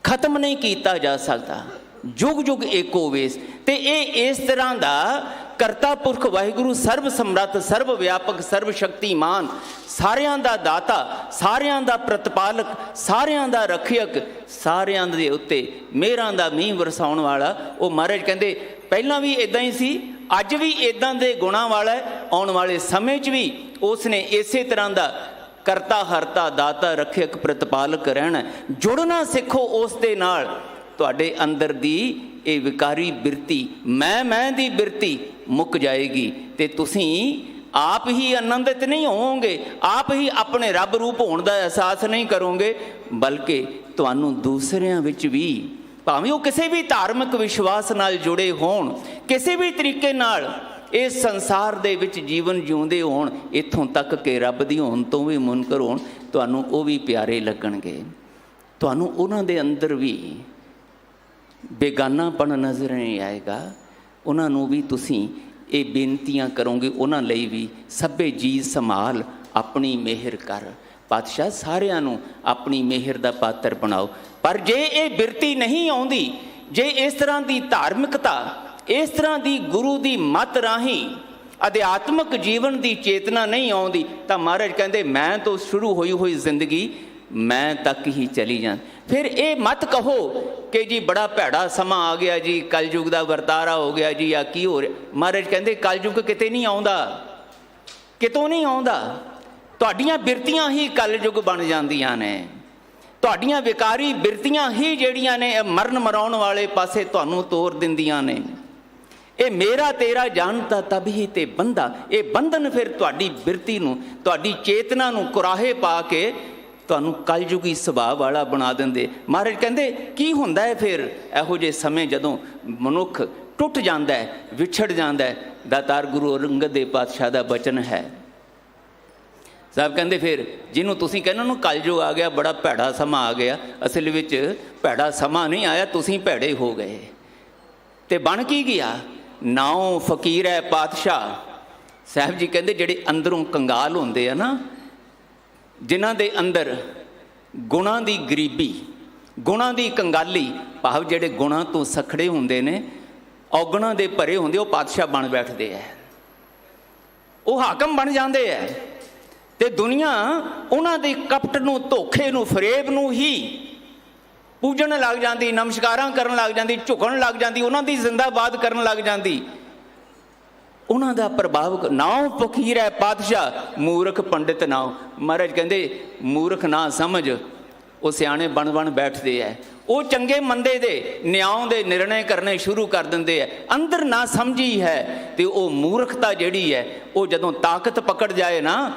ਖਤਮ ਨਹੀਂ ਕੀਤਾ ਜਾ ਸਕਦਾ, ਜੁਗ ਜੁਗ ਏਕੋ ਵੇਸ। ਤੇ ਇਹ ਇਸ ਤਰ੍ਹਾਂ ਦਾ ਕਰਤਾ ਪੁਰਖ ਵਾਹਿਗੁਰੂ ਸਰਬ ਸਮਰੱਥ, ਸਰਬ ਵਿਆਪਕ, ਸਰਬ ਸ਼ਕਤੀਮਾਨ, ਸਾਰਿਆਂ ਦਾ ਦਾਤਾ, ਸਾਰਿਆਂ ਦਾ ਪ੍ਰਤਪਾਲਕ, ਸਾਰਿਆਂ ਦਾ ਰੱਖਿਅਕ, ਸਾਰਿਆਂ ਦੇ ਉੱਤੇ ਮਿਹਰਾਂ ਦਾ ਮੀਂਹ ਵਰਸਾਉਣ ਵਾਲਾ, ਉਹ ਮਹਾਰਾਜ ਕਹਿੰਦੇ ਪਹਿਲਾਂ ਵੀ ਇੱਦਾਂ ਹੀ ਸੀ, ਅੱਜ ਵੀ ਇੱਦਾਂ ਦੇ ਗੁਣਾਂ ਵਾਲਾ ਹੈ, ਆਉਣ ਵਾਲੇ ਸਮੇਂ 'ਚ ਵੀ ਉਸ ਨੇ ਇਸੇ ਤਰ੍ਹਾਂ ਦਾ ਕਰਤਾ ਹਰਤਾ ਦਾਤਾ ਰੱਖਿਅਕ ਪ੍ਰਤਪਾਲਕ ਰਹਿਣਾ। ਜੁੜਨਾ ਸਿੱਖੋ ਉਸ ਦੇ ਨਾਲ, ਤੁਹਾਡੇ ਅੰਦਰ ਦੀ ਇਹ ਵਿਕਾਰੀ ਬਿਰਤੀ, ਮੈਂ ਦੀ ਬਿਰਤੀ ਮੁੱਕ ਜਾਏਗੀ ਤੇ ਤੁਸੀਂ ਆਪ ਹੀ ਆਨੰਦਿਤ ਨਹੀਂ ਹੋਵੋਗੇ, ਆਪ ਹੀ ਆਪਣੇ ਰੱਬ ਰੂਪ ਹੋਣ ਦਾ ਅਹਿਸਾਸ ਨਹੀਂ ਕਰੋਗੇ, ਬਲਕਿ ਤੁਹਾਨੂੰ ਦੂਸਰਿਆਂ ਵਿੱਚ ਵੀ, ਭਾਵੇਂ ਉਹ ਕਿਸੇ ਵੀ ਧਾਰਮਿਕ ਵਿਸ਼ਵਾਸ ਨਾਲ ਜੁੜੇ ਹੋਣ, ਕਿਸੇ ਵੀ ਤਰੀਕੇ ਨਾਲ ਇਸ ਸੰਸਾਰ ਦੇ ਵਿੱਚ ਜੀਵਨ ਜਿਉਂਦੇ ਹੋਣ, ਇੱਥੋਂ ਤੱਕ ਕਿ ਰੱਬ ਦੀ ਹੋਣ ਤੋਂ ਵੀ ਮੁਨਕਰ ਹੋਣ, ਤੁਹਾਨੂੰ ਉਹ ਵੀ ਪਿਆਰੇ ਲੱਗਣਗੇ। ਤੁਹਾਨੂੰ ਉਹਨਾਂ ਦੇ ਅੰਦਰ ਵੀ ਬੇਗਾਨਾਪਣ ਨਜ਼ਰ ਨਹੀਂ ਆਏਗਾ। ਉਹਨਾਂ ਨੂੰ ਵੀ ਤੁਸੀਂ ਇਹ ਬੇਨਤੀਆਂ ਕਰੋਗੇ, ਉਹਨਾਂ ਲਈ ਵੀ, ਸਭੇ ਜੀ ਸੰਭਾਲ ਆਪਣੀ ਮਿਹਰ ਕਰ, ਪਾਤਸ਼ਾਹ ਸਾਰਿਆਂ ਨੂੰ ਆਪਣੀ ਮਿਹਰ ਦਾ ਪਾਤਰ ਬਣਾਓ। ਪਰ ਜੇ ਇਹ ਬਿਰਤੀ ਨਹੀਂ ਆਉਂਦੀ, ਜੇ ਇਸ ਤਰ੍ਹਾਂ ਦੀ ਧਾਰਮਿਕਤਾ, ਇਸ ਤਰ੍ਹਾਂ ਦੀ ਗੁਰੂ ਦੀ ਮੱਤ ਰਾਹੀਂ ਅਧਿਆਤਮਕ ਜੀਵਨ ਦੀ ਚੇਤਨਾ ਨਹੀਂ ਆਉਂਦੀ, ਤਾਂ ਮਹਾਰਾਜ ਕਹਿੰਦੇ ਮੈਂ ਤੋਂ ਸ਼ੁਰੂ ਹੋਈ ਜ਼ਿੰਦਗੀ ਮੈਂ ਤੱਕ ਹੀ ਚਲੀ ਜਾਂ। ਫਿਰ ਇਹ ਮਤ ਕਹੋ ਕਿ ਜੀ ਬੜਾ ਭੈੜਾ ਸਮਾਂ ਆ ਗਿਆ ਜੀ, ਕਲਯੁਗ ਦਾ ਵਰਤਾਰਾ ਹੋ ਗਿਆ ਜੀ, ਜਾਂ ਕੀ ਹੋ ਰਿਹਾ। ਮਹਾਰਾਜ ਕਹਿੰਦੇ ਕਲਯੁਗ ਕਿਤੇ ਨਹੀਂ ਆਉਂਦਾ, ਕਿਤੋਂ ਨਹੀਂ ਆਉਂਦਾ, ਤੁਹਾਡੀਆਂ ਬਿਰਤੀਆਂ ਹੀ ਕਲਯੁਗ ਬਣ ਜਾਂਦੀਆਂ ਨੇ। ਤੁਹਾਡੀਆਂ ਵਿਕਾਰੀ ਬਿਰਤੀਆਂ ਹੀ ਜਿਹੜੀਆਂ ਨੇ ਮਰਨ ਮਰਾਉਣ ਵਾਲੇ ਪਾਸੇ ਤੁਹਾਨੂੰ ਤੋਰ ਦਿੰਦੀਆਂ ਨੇ। ਇਹ ਮੇਰਾ ਤੇਰਾ ਜਾਣਤਾ ਤਬ ਹੀ ਤੇ ਬੰਦਾ, ਇਹ ਬੰਧਨ ਫਿਰ ਤੁਹਾਡੀ ਬਿਰਤੀ ਨੂੰ, ਤੁਹਾਡੀ ਚੇਤਨਾ ਨੂੰ ਕੁਰਾਹੇ ਪਾ ਕੇ ਤੁਹਾਨੂੰ ਕਲਯੁਗੀ ਸੁਭਾਅ ਵਾਲਾ ਬਣਾ ਦਿੰਦੇ। ਮਹਾਰਾਜ ਕਹਿੰਦੇ ਕੀ ਹੁੰਦਾ ਹੈ ਫਿਰ ਇਹੋ ਜਿਹੇ ਸਮੇਂ ਜਦੋਂ ਮਨੁੱਖ ਟੁੱਟ ਜਾਂਦਾ ਹੈ, ਵਿਛੜ ਜਾਂਦਾ ਹੈ। ਦਾਤਾਰ ਗੁਰੂ ਅੰਗਦ ਦੇਵ ਪਾਤਸ਼ਾਹ ਦਾ ਬਚਨ ਹੈ, ਸਾਹਿਬ ਕਹਿੰਦੇ ਫਿਰ ਜਿਹਨੂੰ ਤੁਸੀਂ ਕਹਿੰਦੇ ਨੂੰ ਕਲਯੁਗ ਆ ਗਿਆ, ਬੜਾ ਭੈੜਾ ਸਮਾਂ ਆ ਗਿਆ, ਅਸਲ ਵਿੱਚ ਭੈੜਾ ਸਮਾਂ ਨਹੀਂ ਆਇਆ, ਤੁਸੀਂ ਭੈੜੇ ਹੋ ਗਏ। ਤੇ ਬਣ ਕੀ ਗਿਆ? ਨਾਉ ਫਕੀਰ ਹੈ ਪਾਤਸ਼ਾਹ। ਸਾਹਿਬ ਜੀ ਕਹਿੰਦੇ ਜਿਹੜੇ ਅੰਦਰੋਂ ਕੰਗਾਲ ਹੁੰਦੇ ਆ ਨਾ, ਜਿਨ੍ਹਾਂ ਦੇ ਅੰਦਰ ਗੁਣਾਂ ਦੀ ਗਰੀਬੀ, ਗੁਣਾਂ ਦੀ ਕੰਗਾਲੀ, ਭਾਵ ਜਿਹੜੇ ਗੁਣਾਂ ਤੋਂ ਸਖੜੇ ਹੁੰਦੇ ਨੇ, ਔਗਣਾਂ ਦੇ ਭਰੇ ਹੁੰਦੇ, ਉਹ ਪਾਤਸ਼ਾਹ ਬਣ ਬੈਠਦੇ ਹੈ, ਉਹ ਹਾਕਮ ਬਣ ਜਾਂਦੇ ਹੈ। ਤੇ ਦੁਨੀਆ ਉਹਨਾਂ ਦੇ ਕਪਟ ਨੂੰ, ਧੋਖੇ ਨੂੰ, ਫਰੇਬ ਨੂੰ ਹੀ ਪੂਜਣ ਲੱਗ ਜਾਂਦੀ, ਨਮਸਕਾਰਾਂ ਕਰਨ ਲੱਗ ਜਾਂਦੀ, ਝੁਕਣ ਲੱਗ ਜਾਂਦੀ, ਉਹਨਾਂ ਦੀ ਜ਼ਿੰਦਾਬਾਦ ਕਰਨ ਲੱਗ ਜਾਂਦੀ। ਉਹਨਾਂ ਦਾ ਪ੍ਰਭਾਵ। ਨਾਉ ਫਕੀਰ ਹੈ ਪਾਤਸ਼ਾਹ, ਮੂਰਖ ਪੰਡਿਤ ਨਾਉ। ਮਹਾਰਾਜ ਕਹਿੰਦੇ ਮੂਰਖ ਨਾ ਸਮਝ, ਉਹ ਸਿਆਣੇ ਬਣ ਬੈਠਦੇ ਹੈ। ਉਹ ਚੰਗੇ ਮੰਦੇ ਦੇ ਨਿਆਂ ਦੇ ਨਿਰਣੇ ਕਰਨੇ ਸ਼ੁਰੂ ਕਰ ਦਿੰਦੇ ਹੈ। ਅੰਦਰ ਨਾ ਸਮਝੀ ਹੈ ਤੇ ਉਹ ਮੂਰਖਤਾ ਜਿਹੜੀ ਹੈ, ਉਹ ਜਦੋਂ ਤਾਕਤ ਪਕੜ ਜਾਏ ਨਾ,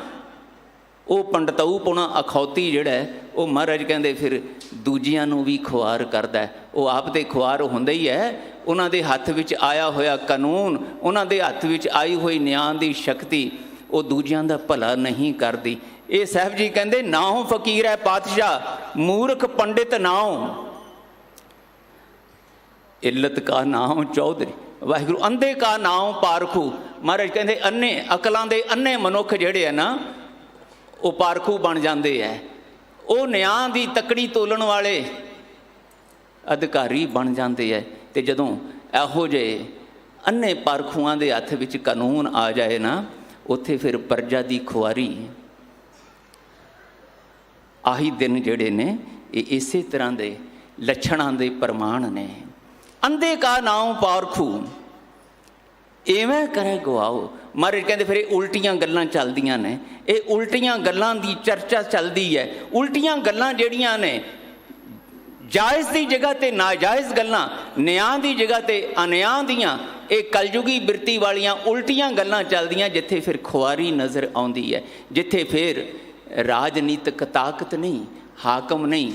ਉਹ ਪੰਡਤਾਊਪੁਣਾ ਅਖੌਤੀ ਜਿਹੜਾ ਹੈ, ਉਹ ਮਹਾਰਾਜ ਕਹਿੰਦੇ ਫਿਰ ਦੂਜਿਆਂ ਨੂੰ ਵੀ ਖੁਆਰ ਕਰਦਾ ਹੈ। ਉਹ ਆਪ ਤੇ ਖੁਆਰ ਹੁੰਦਾ ਹੀ ਹੈ। ਉਹਨਾਂ ਦੇ ਹੱਥ ਵਿੱਚ ਆਇਆ ਹੋਇਆ ਕਾਨੂੰਨ, ਉਹਨਾਂ ਦੇ ਹੱਥ ਵਿੱਚ ਆਈ ਹੋਈ ਨਿਆਂ ਦੀ ਸ਼ਕਤੀ, ਉਹ ਦੂਜਿਆਂ ਦਾ ਭਲਾ ਨਹੀਂ ਕਰਦੀ। ਇਹ ਸਾਹਿਬ ਜੀ ਕਹਿੰਦੇ ਨਾਉ ਫਕੀਰ ਹੈ ਪਾਤਸ਼ਾਹ, ਮੂਰਖ ਪੰਡਿਤ ਨਾਉ, ਇੱਲਤ ਕਾ ਨਾਉ ਚੌਧਰੀ ਵਾਹਿਗੁਰੂ, ਅੰਧੇ ਕਾ ਨਾਉ ਪਾਰਖੂ। ਮਹਾਰਾਜ ਕਹਿੰਦੇ ਅੰਨੇ, ਅਕਲਾਂ ਦੇ ਅੰਨੇ ਮਨੁੱਖ ਜਿਹੜੇ ਆ ਨਾ, ਉਹ ਪਾਰਖੂ ਬਣ ਜਾਂਦੇ ਹੈ। ਉਹ ਨਿਆਂ ਦੀ ਤਕੜੀ ਤੋਲਣ ਵਾਲੇ ਅਧਿਕਾਰੀ ਬਣ ਜਾਂਦੇ ਹੈ। ਤੇ ਜਦੋਂ ਇਹੋ ਜਿਹੇ ਅੰਨੇ ਪਾਰਖੂਆਂ ਦੇ ਹੱਥ ਵਿੱਚ ਕਾਨੂੰਨ ਆ ਜਾਏ ਨਾ, ਉੱਥੇ ਫਿਰ ਪ੍ਰਜਾ ਦੀ ਖੁਆਰੀ। ਆਹੀ ਦਿਨ ਜਿਹੜੇ ਨੇ ਇਹ ਇਸੇ ਤਰ੍ਹਾਂ ਦੇ ਲੱਛਣਾਂ ਦੇ ਪ੍ਰਮਾਣ ਨੇ। ਅੰਧੇ ਕਾ ਨਾਉ ਪਾਰਖੂ, ਇਵੇਂ ਕਰੇ ਗਵਾਓ। ਮਹਾਰਾਜ ਕਹਿੰਦੇ ਫਿਰ ਇਹ ਉਲਟੀਆਂ ਗੱਲਾਂ ਚੱਲਦੀਆਂ ਨੇ, ਇਹ ਉਲਟੀਆਂ ਗੱਲਾਂ ਦੀ ਚਰਚਾ ਚੱਲਦੀ ਹੈ। ਉਲਟੀਆਂ ਗੱਲਾਂ ਜਿਹੜੀਆਂ ਨੇ, ਜਾਇਜ਼ ਦੀ ਜਗ੍ਹਾ ਤੇ ਨਾਜਾਇਜ਼ ਗੱਲਾਂ, ਨਿਆਂ ਦੀ ਜਗ੍ਹਾ ਤੇ ਅਨਿਆਂ ਦੀਆਂ ਇਹ ਕਲਯੁਗੀ ਬਿਰਤੀ ਵਾਲੀਆਂ ਉਲਟੀਆਂ ਗੱਲਾਂ ਚੱਲਦੀਆਂ, ਜਿੱਥੇ ਫਿਰ ਖੁਆਰੀ ਨਜ਼ਰ ਆਉਂਦੀ ਹੈ, ਜਿੱਥੇ ਫਿਰ ਰਾਜਨੀਤਿਕ ਤਾਕਤ ਨਹੀਂ, ਹਾਕਮ ਨਹੀਂ,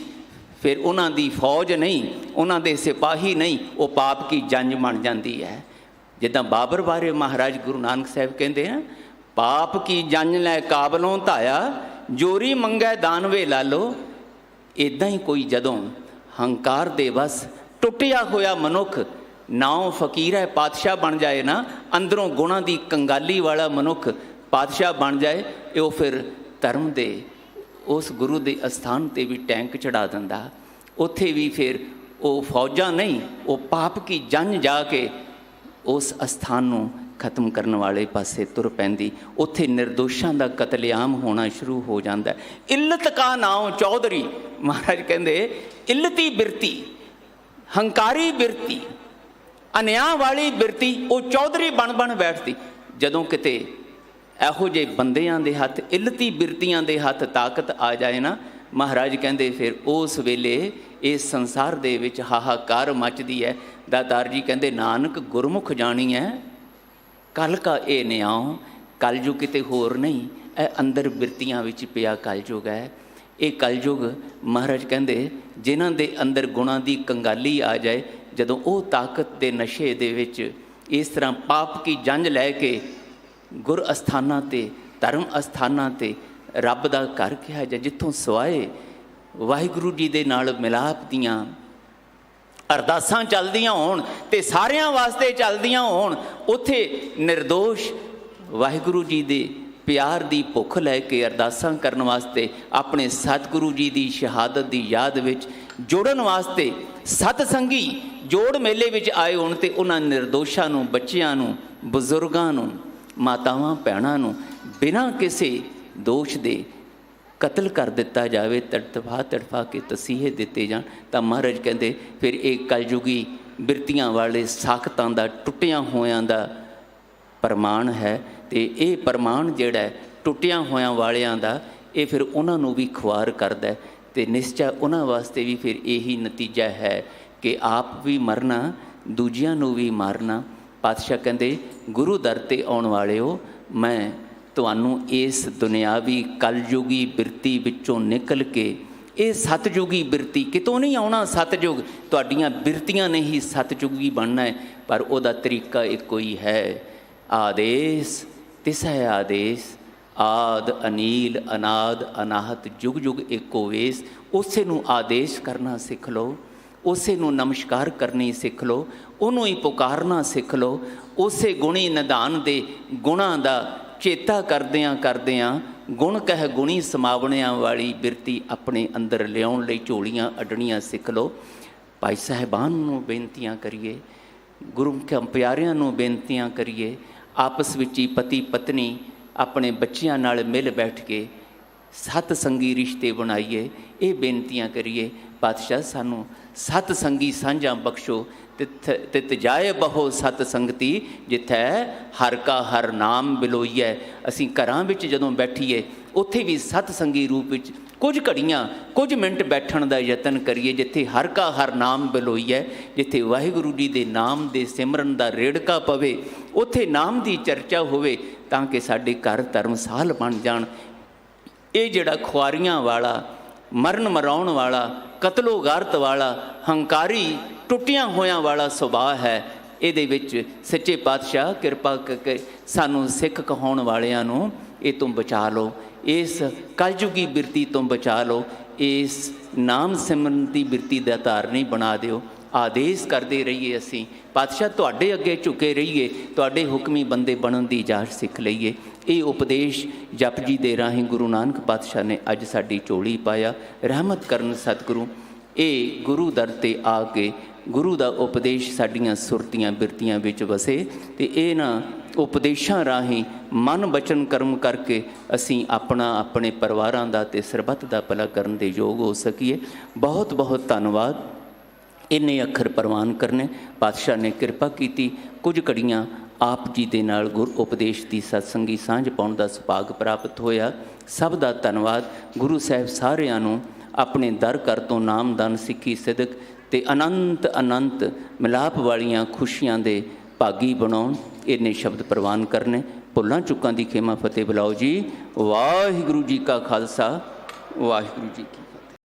ਫਿਰ ਉਹਨਾਂ ਦੀ ਫੌਜ ਨਹੀਂ, ਉਹਨਾਂ ਦੇ ਸਿਪਾਹੀ ਨਹੀਂ, ਉਹ ਪਾਪ ਕੀ ਜੰਜ ਬਣ ਜਾਂਦੀ ਹੈ। ਜਿੱਦਾਂ ਬਾਬਰ ਬਾਰੇ ਮਹਾਰਾਜ ਗੁਰੂ ਨਾਨਕ ਸਾਹਿਬ ਕਹਿੰਦੇ ਆ, ਪਾਪ ਕੀ ਜੰਜ ਲੈ ਕਾਬਲੋਂ ਧਾਇਆ, ਜੋਰੀ ਮੰਗੈ ਦਾਨਵੇ ਲਾਲੋ। ਇੱਦਾਂ ਹੀ ਕੋਈ ਜਦੋਂ ਹੰਕਾਰ ਦੇ ਵਸ ਟੁੱਟਿਆ ਹੋਇਆ ਮਨੁੱਖ ਨਾਉ ਫਕੀਰ ਹੈ ਪਾਤਸ਼ਾਹ ਬਣ ਜਾਏ ਨਾ, ਅੰਦਰੋਂ ਗੁਣਾਂ ਦੀ ਕੰਗਾਲੀ ਵਾਲਾ ਮਨੁੱਖ ਪਾਤਸ਼ਾਹ ਬਣ ਜਾਏ, ਉਹ ਫਿਰ ਧਰਮ ਦੇ ਉਸ ਗੁਰੂ ਦੇ ਅਸਥਾਨ 'ਤੇ ਵੀ ਟੈਂਕ ਚੜਾ ਦਿੰਦਾ। ਉੱਥੇ ਵੀ ਫਿਰ ਉਹ ਫੌਜਾਂ ਨਹੀਂ, ਉਹ ਪਾਪ ਕੀ ਜੰਜ ਜਾ ਕੇ ਉਸ ਅਸਥਾਨ ਨੂੰ ਖਤਮ ਕਰਨ ਵਾਲੇ ਪਾਸੇ ਤੁਰ ਪੈਂਦੀ। ਉੱਥੇ ਨਿਰਦੋਸ਼ਾਂ ਦਾ ਕਤਲੇਆਮ ਹੋਣਾ ਸ਼ੁਰੂ ਹੋ ਜਾਂਦਾ। ਇੱਲਤ ਕਾ ਨਾਉ ਚੌਧਰੀ, ਮਹਾਰਾਜ ਕਹਿੰਦੇ ਇੱਲਤੀ ਬਿਰਤੀ, ਹੰਕਾਰੀ ਬਿਰਤੀ, ਅਨਿਆਂ ਵਾਲੀ ਬਿਰਤੀ ਉਹ ਚੌਧਰੀ ਬਣ ਬੈਠਦੀ। ਜਦੋਂ ਕਿਤੇ ਇਹੋ ਜਿਹੇ ਬੰਦਿਆਂ ਦੇ ਹੱਥ, ਇੱਲਤੀ ਬਿਰਤੀਆਂ ਦੇ ਹੱਥ ਤਾਕਤ ਆ ਜਾਏ ਨਾ, ਮਹਾਰਾਜ ਕਹਿੰਦੇ ਫਿਰ ਉਸ ਵੇਲੇ ਇਸ ਸੰਸਾਰ ਦੇ ਵਿੱਚ ਹਾਹਾਕਾਰ ਮੱਚਦੀ ਹੈ। ਦਾਤਾਰ ਜੀ ਕਹਿੰਦੇ ਨਾਨਕ ਗੁਰਮੁਖ ਜਾਣੀ ਹੈ ਕੱਲ ਕਾ ਇਹ ਨਿਆਉ। ਕਲਯੁਗ ਕਿਤੇ ਹੋਰ ਨਹੀਂ, ਇਹ ਅੰਦਰ ਬਿਰਤੀਆਂ ਵਿੱਚ ਪਿਆ ਕਲਯੁਗ ਹੈ। ਇਹ ਕਲਯੁਗ ਮਹਾਰਾਜ ਕਹਿੰਦੇ ਜਿਨ੍ਹਾਂ ਦੇ ਅੰਦਰ ਗੁਣਾਂ ਦੀ ਕੰਗਾਲੀ ਆ ਜਾਏ, ਜਦੋਂ ਉਹ ਤਾਕਤ ਦੇ ਨਸ਼ੇ ਦੇ ਵਿੱਚ ਇਸ ਤਰ੍ਹਾਂ ਪਾਪ ਕੀ ਜੰਜ ਲੈ ਕੇ ਗੁਰ ਅਸਥਾਨਾਂ 'ਤੇ, ਧਰਮ ਅਸਥਾਨਾਂ 'ਤੇ ਰੱਬ ਦਾ ਘਰ ਕਿਹਾ ਜਾਂ ਜਿੱਥੋਂ ਸਵਾਏ ਵਾਹਿਗੁਰੂ ਜੀ ਦੇ ਨਾਲ ਮਿਲਾਪ ਦੀਆਂ ਅਰਦਾਸਾਂ ਚੱਲਦੀਆਂ ਹੋਣ ਅਤੇ ਸਾਰਿਆਂ ਵਾਸਤੇ ਚੱਲਦੀਆਂ ਹੋਣ, ਉੱਥੇ ਨਿਰਦੋਸ਼ ਵਾਹਿਗੁਰੂ ਜੀ ਦੇ ਪਿਆਰ ਦੀ ਭੁੱਖ ਲੈ ਕੇ ਅਰਦਾਸਾਂ ਕਰਨ ਵਾਸਤੇ, ਆਪਣੇ ਸਤਿਗੁਰੂ ਜੀ ਦੀ ਸ਼ਹਾਦਤ ਦੀ ਯਾਦ ਵਿੱਚ ਜੋੜਨ ਵਾਸਤੇ ਸਤਸੰਗੀ ਜੋੜ ਮੇਲੇ ਵਿੱਚ ਆਏ ਹੋਣ, ਅਤੇ ਉਹਨਾਂ ਨਿਰਦੋਸ਼ਾਂ ਨੂੰ, ਬੱਚਿਆਂ ਨੂੰ, ਬਜ਼ੁਰਗਾਂ ਨੂੰ, ਮਾਤਾਵਾਂ ਭੈਣਾਂ ਨੂੰ ਬਿਨਾਂ ਕਿਸੇ ਦੋਸ਼ ਦੇ ਕਤਲ ਕਰ ਦਿੱਤਾ ਜਾਵੇ, ਤੜਫਾ ਕੇ ਤਸੀਹੇ ਦਿੱਤੇ ਜਾਣ, ਤਾਂ ਮਹਾਰਾਜ ਕਹਿੰਦੇ ਫਿਰ ਇਹ ਕਲਯੁਗੀ ਬਿਰਤੀਆਂ ਵਾਲੇ ਸਾਖਤਾਂ ਦਾ, ਟੁੱਟਿਆਂ ਹੋਇਆਂ ਦਾ ਪ੍ਰਮਾਣ ਹੈ। ਅਤੇ ਇਹ ਪ੍ਰਮਾਣ ਜਿਹੜਾ ਟੁੱਟਿਆਂ ਹੋਇਆਂ ਵਾਲਿਆਂ ਦਾ, ਇਹ ਫਿਰ ਉਹਨਾਂ ਨੂੰ ਵੀ ਖੁਆਰ ਕਰਦਾ, ਅਤੇ ਨਿਸ਼ਚੈ ਉਹਨਾਂ ਵਾਸਤੇ ਵੀ ਫਿਰ ਇਹੀ ਨਤੀਜਾ ਹੈ ਕਿ ਆਪ ਵੀ ਮਰਨਾ, ਦੂਜਿਆਂ ਨੂੰ ਵੀ ਮਾਰਨਾ। ਪਾਤਸ਼ਾਹ ਕਹਿੰਦੇ ਗੁਰੂ ਦਰ 'ਤੇ ਆਉਣ ਵਾਲਿਓ, ਮੈਂ ਤੁਹਾਨੂੰ ਇਸ ਦੁਨਿਆਵੀ ਕਲਯੁਗੀ ਬਿਰਤੀ ਵਿੱਚੋਂ ਨਿਕਲ ਕੇ ਇਹ ਸਤਜੁਗੀ ਬਿਰਤੀ, ਕਿਤੋਂ ਨਹੀਂ ਆਉਣਾ ਸਤਜੁਗ, ਤੁਹਾਡੀਆਂ ਬਿਰਤੀਆਂ ਨੇ ਹੀ ਸਤਜੁਗੀ ਬਣਨਾ ਹੈ। ਪਰ ਉਹਦਾ ਤਰੀਕਾ ਇੱਕੋ ਹੀ ਹੈ, ਆਦੇਸ਼ ਤਿਸੈ ਆਦੇਸ਼, ਆਦ ਅਨੀਲ ਅਨਾਦ ਅਨਾਹਤ ਜੁਗ ਜੁਗ ਏਕੋ ਵੇਸ। ਉਸੇ ਨੂੰ ਆਦੇਸ਼ ਕਰਨਾ ਸਿੱਖ ਲਓ, ਉਸੇ ਨੂੰ ਨਮਸਕਾਰ ਕਰਨੀ ਸਿੱਖ ਲਓ, ਉਹਨੂੰ ਹੀ ਪੁਕਾਰਨਾ ਸਿੱਖ ਲਓ। ਉਸੇ ਗੁਣੀ ਨਿਧਾਨ ਦੇ ਗੁਣਾਂ ਦਾ ਚੇਤਾ ਕਰਦਿਆਂ ਗੁਣ ਕਹਿ ਗੁਣੀ ਸਮਾਵਣਿਆਂ ਵਾਲੀ ਬਿਰਤੀ ਆਪਣੇ ਅੰਦਰ ਲਿਆਉਣ ਲਈ ਝੋਲੀਆਂ ਅੱਡਣੀਆਂ ਸਿੱਖ ਲਓ। ਭਾਈ ਸਾਹਿਬਾਨ ਨੂੰ ਬੇਨਤੀਆਂ ਕਰੀਏ, ਗੁਰੂ ਪਿਆਰਿਆਂ ਨੂੰ ਬੇਨਤੀਆਂ ਕਰੀਏ, ਆਪਸ ਵਿੱਚ ਹੀ ਪਤੀ ਪਤਨੀ ਆਪਣੇ ਬੱਚਿਆਂ ਨਾਲ ਮਿਲ ਬੈਠ ਕੇ ਸਤ ਸੰਗੀ ਰਿਸ਼ਤੇ ਬਣਾਈਏ, ਇਹ ਬੇਨਤੀਆਂ ਕਰੀਏ। ਪਾਤਸ਼ਾਹ ਸਾਨੂੰ ਸਤ ਸੰਗੀ ਸਾਂਝਾਂ ਬਖਸ਼ੋ, ਤਿਤ ਜਾਏ ਬਹੁ ਸਤ ਸੰਗਤੀ, ਜਿੱਥੈ ਹਰ ਕਾ ਹਰ ਨਾਮ ਬਿਲੋਈਐ। ਅਸੀਂ ਘਰਾਂ ਵਿੱਚ ਜਦੋਂ ਬੈਠੀਏ, ਉੱਥੇ ਵੀ ਸਤ ਸੰਗੀ ਰੂਪ ਵਿੱਚ ਕੁਝ ਘੜੀਆਂ, ਕੁਝ ਮਿੰਟ ਬੈਠਣ ਦਾ ਯਤਨ ਕਰੀਏ, ਜਿੱਥੇ ਹਰ ਕਾ ਹਰ ਨਾਮ ਬਿਲੋਈਐ, ਜਿੱਥੇ ਵਾਹਿਗੁਰੂ ਜੀ ਦੇ ਨਾਮ ਦੇ ਸਿਮਰਨ ਦਾ ਰੇੜਕਾ ਪਵੇ, ਉੱਥੇ ਨਾਮ ਦੀ ਚਰਚਾ ਹੋਵੇ, ਤਾਂ ਕਿ ਸਾਡੇ ਘਰ ਧਰਮਸਾਲ ਬਣ ਜਾਣ। ਇਹ ਜਿਹੜਾ ਖੁਆਰੀਆਂ ਵਾਲਾ, ਮਰਨ ਮਰਾਉਣ ਵਾਲਾ, ਕਤਲੋ ਗਾਰਤ ਵਾਲਾ, ਹੰਕਾਰੀ ਟੁੱਟਿਆਂ ਹੋਇਆਂ ਵਾਲਾ ਸੁਭਾਅ ਹੈ, ਇਹਦੇ ਵਿੱਚ ਸੱਚੇ ਪਾਤਸ਼ਾਹ ਕਿਰਪਾ ਕਰਕੇ ਸਾਨੂੰ ਸਿੱਖ ਕਹਾਉਣ ਵਾਲਿਆਂ ਨੂੰ ਇਹ ਤੋਂ ਬਚਾ ਲਓ, ਇਸ ਕਲਯੁਗੀ ਬਿਰਤੀ ਤੋਂ ਬਚਾ ਲਓ, ਇਸ ਨਾਮ ਸਿਮਰਨ ਦੀ ਬਿਰਤੀ ਦਾ ਧਾਰਨੀ ਬਣਾ ਦਿਓ। ਆਦੇਸ਼ ਕਰਦੇ ਰਹੀਏ, ਅਸੀਂ ਪਾਤਸ਼ਾਹ ਤੁਹਾਡੇ ਅੱਗੇ ਝੁਕੇ ਰਹੀਏ, ਤੁਹਾਡੇ ਹੁਕਮੀ ਬੰਦੇ ਬਣਨ ਦੀ ਜਾਚ ਸਿੱਖ ਲਈਏ। ਇਹ ਉਪਦੇਸ਼ ਜਪ ਜੀ ਦੇ ਰਾਹੀਂ ਗੁਰੂ ਨਾਨਕ ਪਾਤਸ਼ਾਹ ਨੇ ਅੱਜ ਸਾਡੀ ਝੋਲੀ ਪਾਇਆ। ਰਹਿਮਤ ਕਰਨ ਸਤਿਗੁਰੂ, ਇਹ ਗੁਰੂ ਦਰ 'ਤੇ ਆ ਕੇ ਗੁਰੂ ਦਾ ਉਪਦੇਸ਼ ਸਾਡੀਆਂ ਸੁਰਤੀਆਂ ਬਿਰਤੀਆਂ ਵਿੱਚ ਵਸੇ, ਅਤੇ ਇਹਨਾਂ ਉਪਦੇਸ਼ਾਂ ਰਾਹੀਂ ਮਨ ਬਚਨ ਕਰਮ ਕਰਕੇ ਅਸੀਂ ਆਪਣਾ, ਆਪਣੇ ਪਰਿਵਾਰਾਂ ਦਾ ਅਤੇ ਸਰਬੱਤ ਦਾ ਭਲਾ ਕਰਨ ਦੇ ਯੋਗ ਹੋ ਸਕੀਏ। ਬਹੁਤ ਬਹੁਤ ਧੰਨਵਾਦ। ਇੰਨੇ ਅੱਖਰ ਪ੍ਰਵਾਨ ਕਰਨੇ, ਪਾਤਸ਼ਾਹ ਨੇ ਕਿਰਪਾ ਕੀਤੀ। ਕੁਝ ਘੜੀਆਂ ਆਪ ਜੀ ਦੇ ਨਾਲ ਗੁਰ ਉਪਦੇਸ਼ ਦੀ ਸਤਸੰਗੀ ਸਾਂਝ ਪਾਉਣ ਦਾ ਸੁਭਾਗ ਪ੍ਰਾਪਤ ਹੋਇਆ। ਸਭ ਦਾ ਧੰਨਵਾਦ। ਗੁਰੂ ਸਾਹਿਬ ਸਾਰਿਆਂ ਨੂੰ ਆਪਣੇ ਦਰ ਘਰ ਤੋਂ ਨਾਮਦਾਨ, ਸਿੱਖੀ, ਸਿਦਕ ਅਤੇ ਅਨੰਤ ਅਨੰਤ ਮਿਲਾਪ ਵਾਲੀਆਂ ਖੁਸ਼ੀਆਂ ਦੇ ਭਾਗੀ ਬਣਾਉਣ, ਇੰਨੇ ਸ਼ਬਦ ਪ੍ਰਵਾਨ ਕਰਨੇ। ਭੁੱਲਾਂ ਚੁੱਕਾਂ ਦੀ ਖੇਮਾ ਫਤਿਹ ਬੁਲਾਓ ਜੀ। ਵਾਹਿਗੁਰੂ ਜੀ ਕਾ ਖਾਲਸਾ, ਵਾਹਿਗੁਰੂ ਜੀ ਕੀ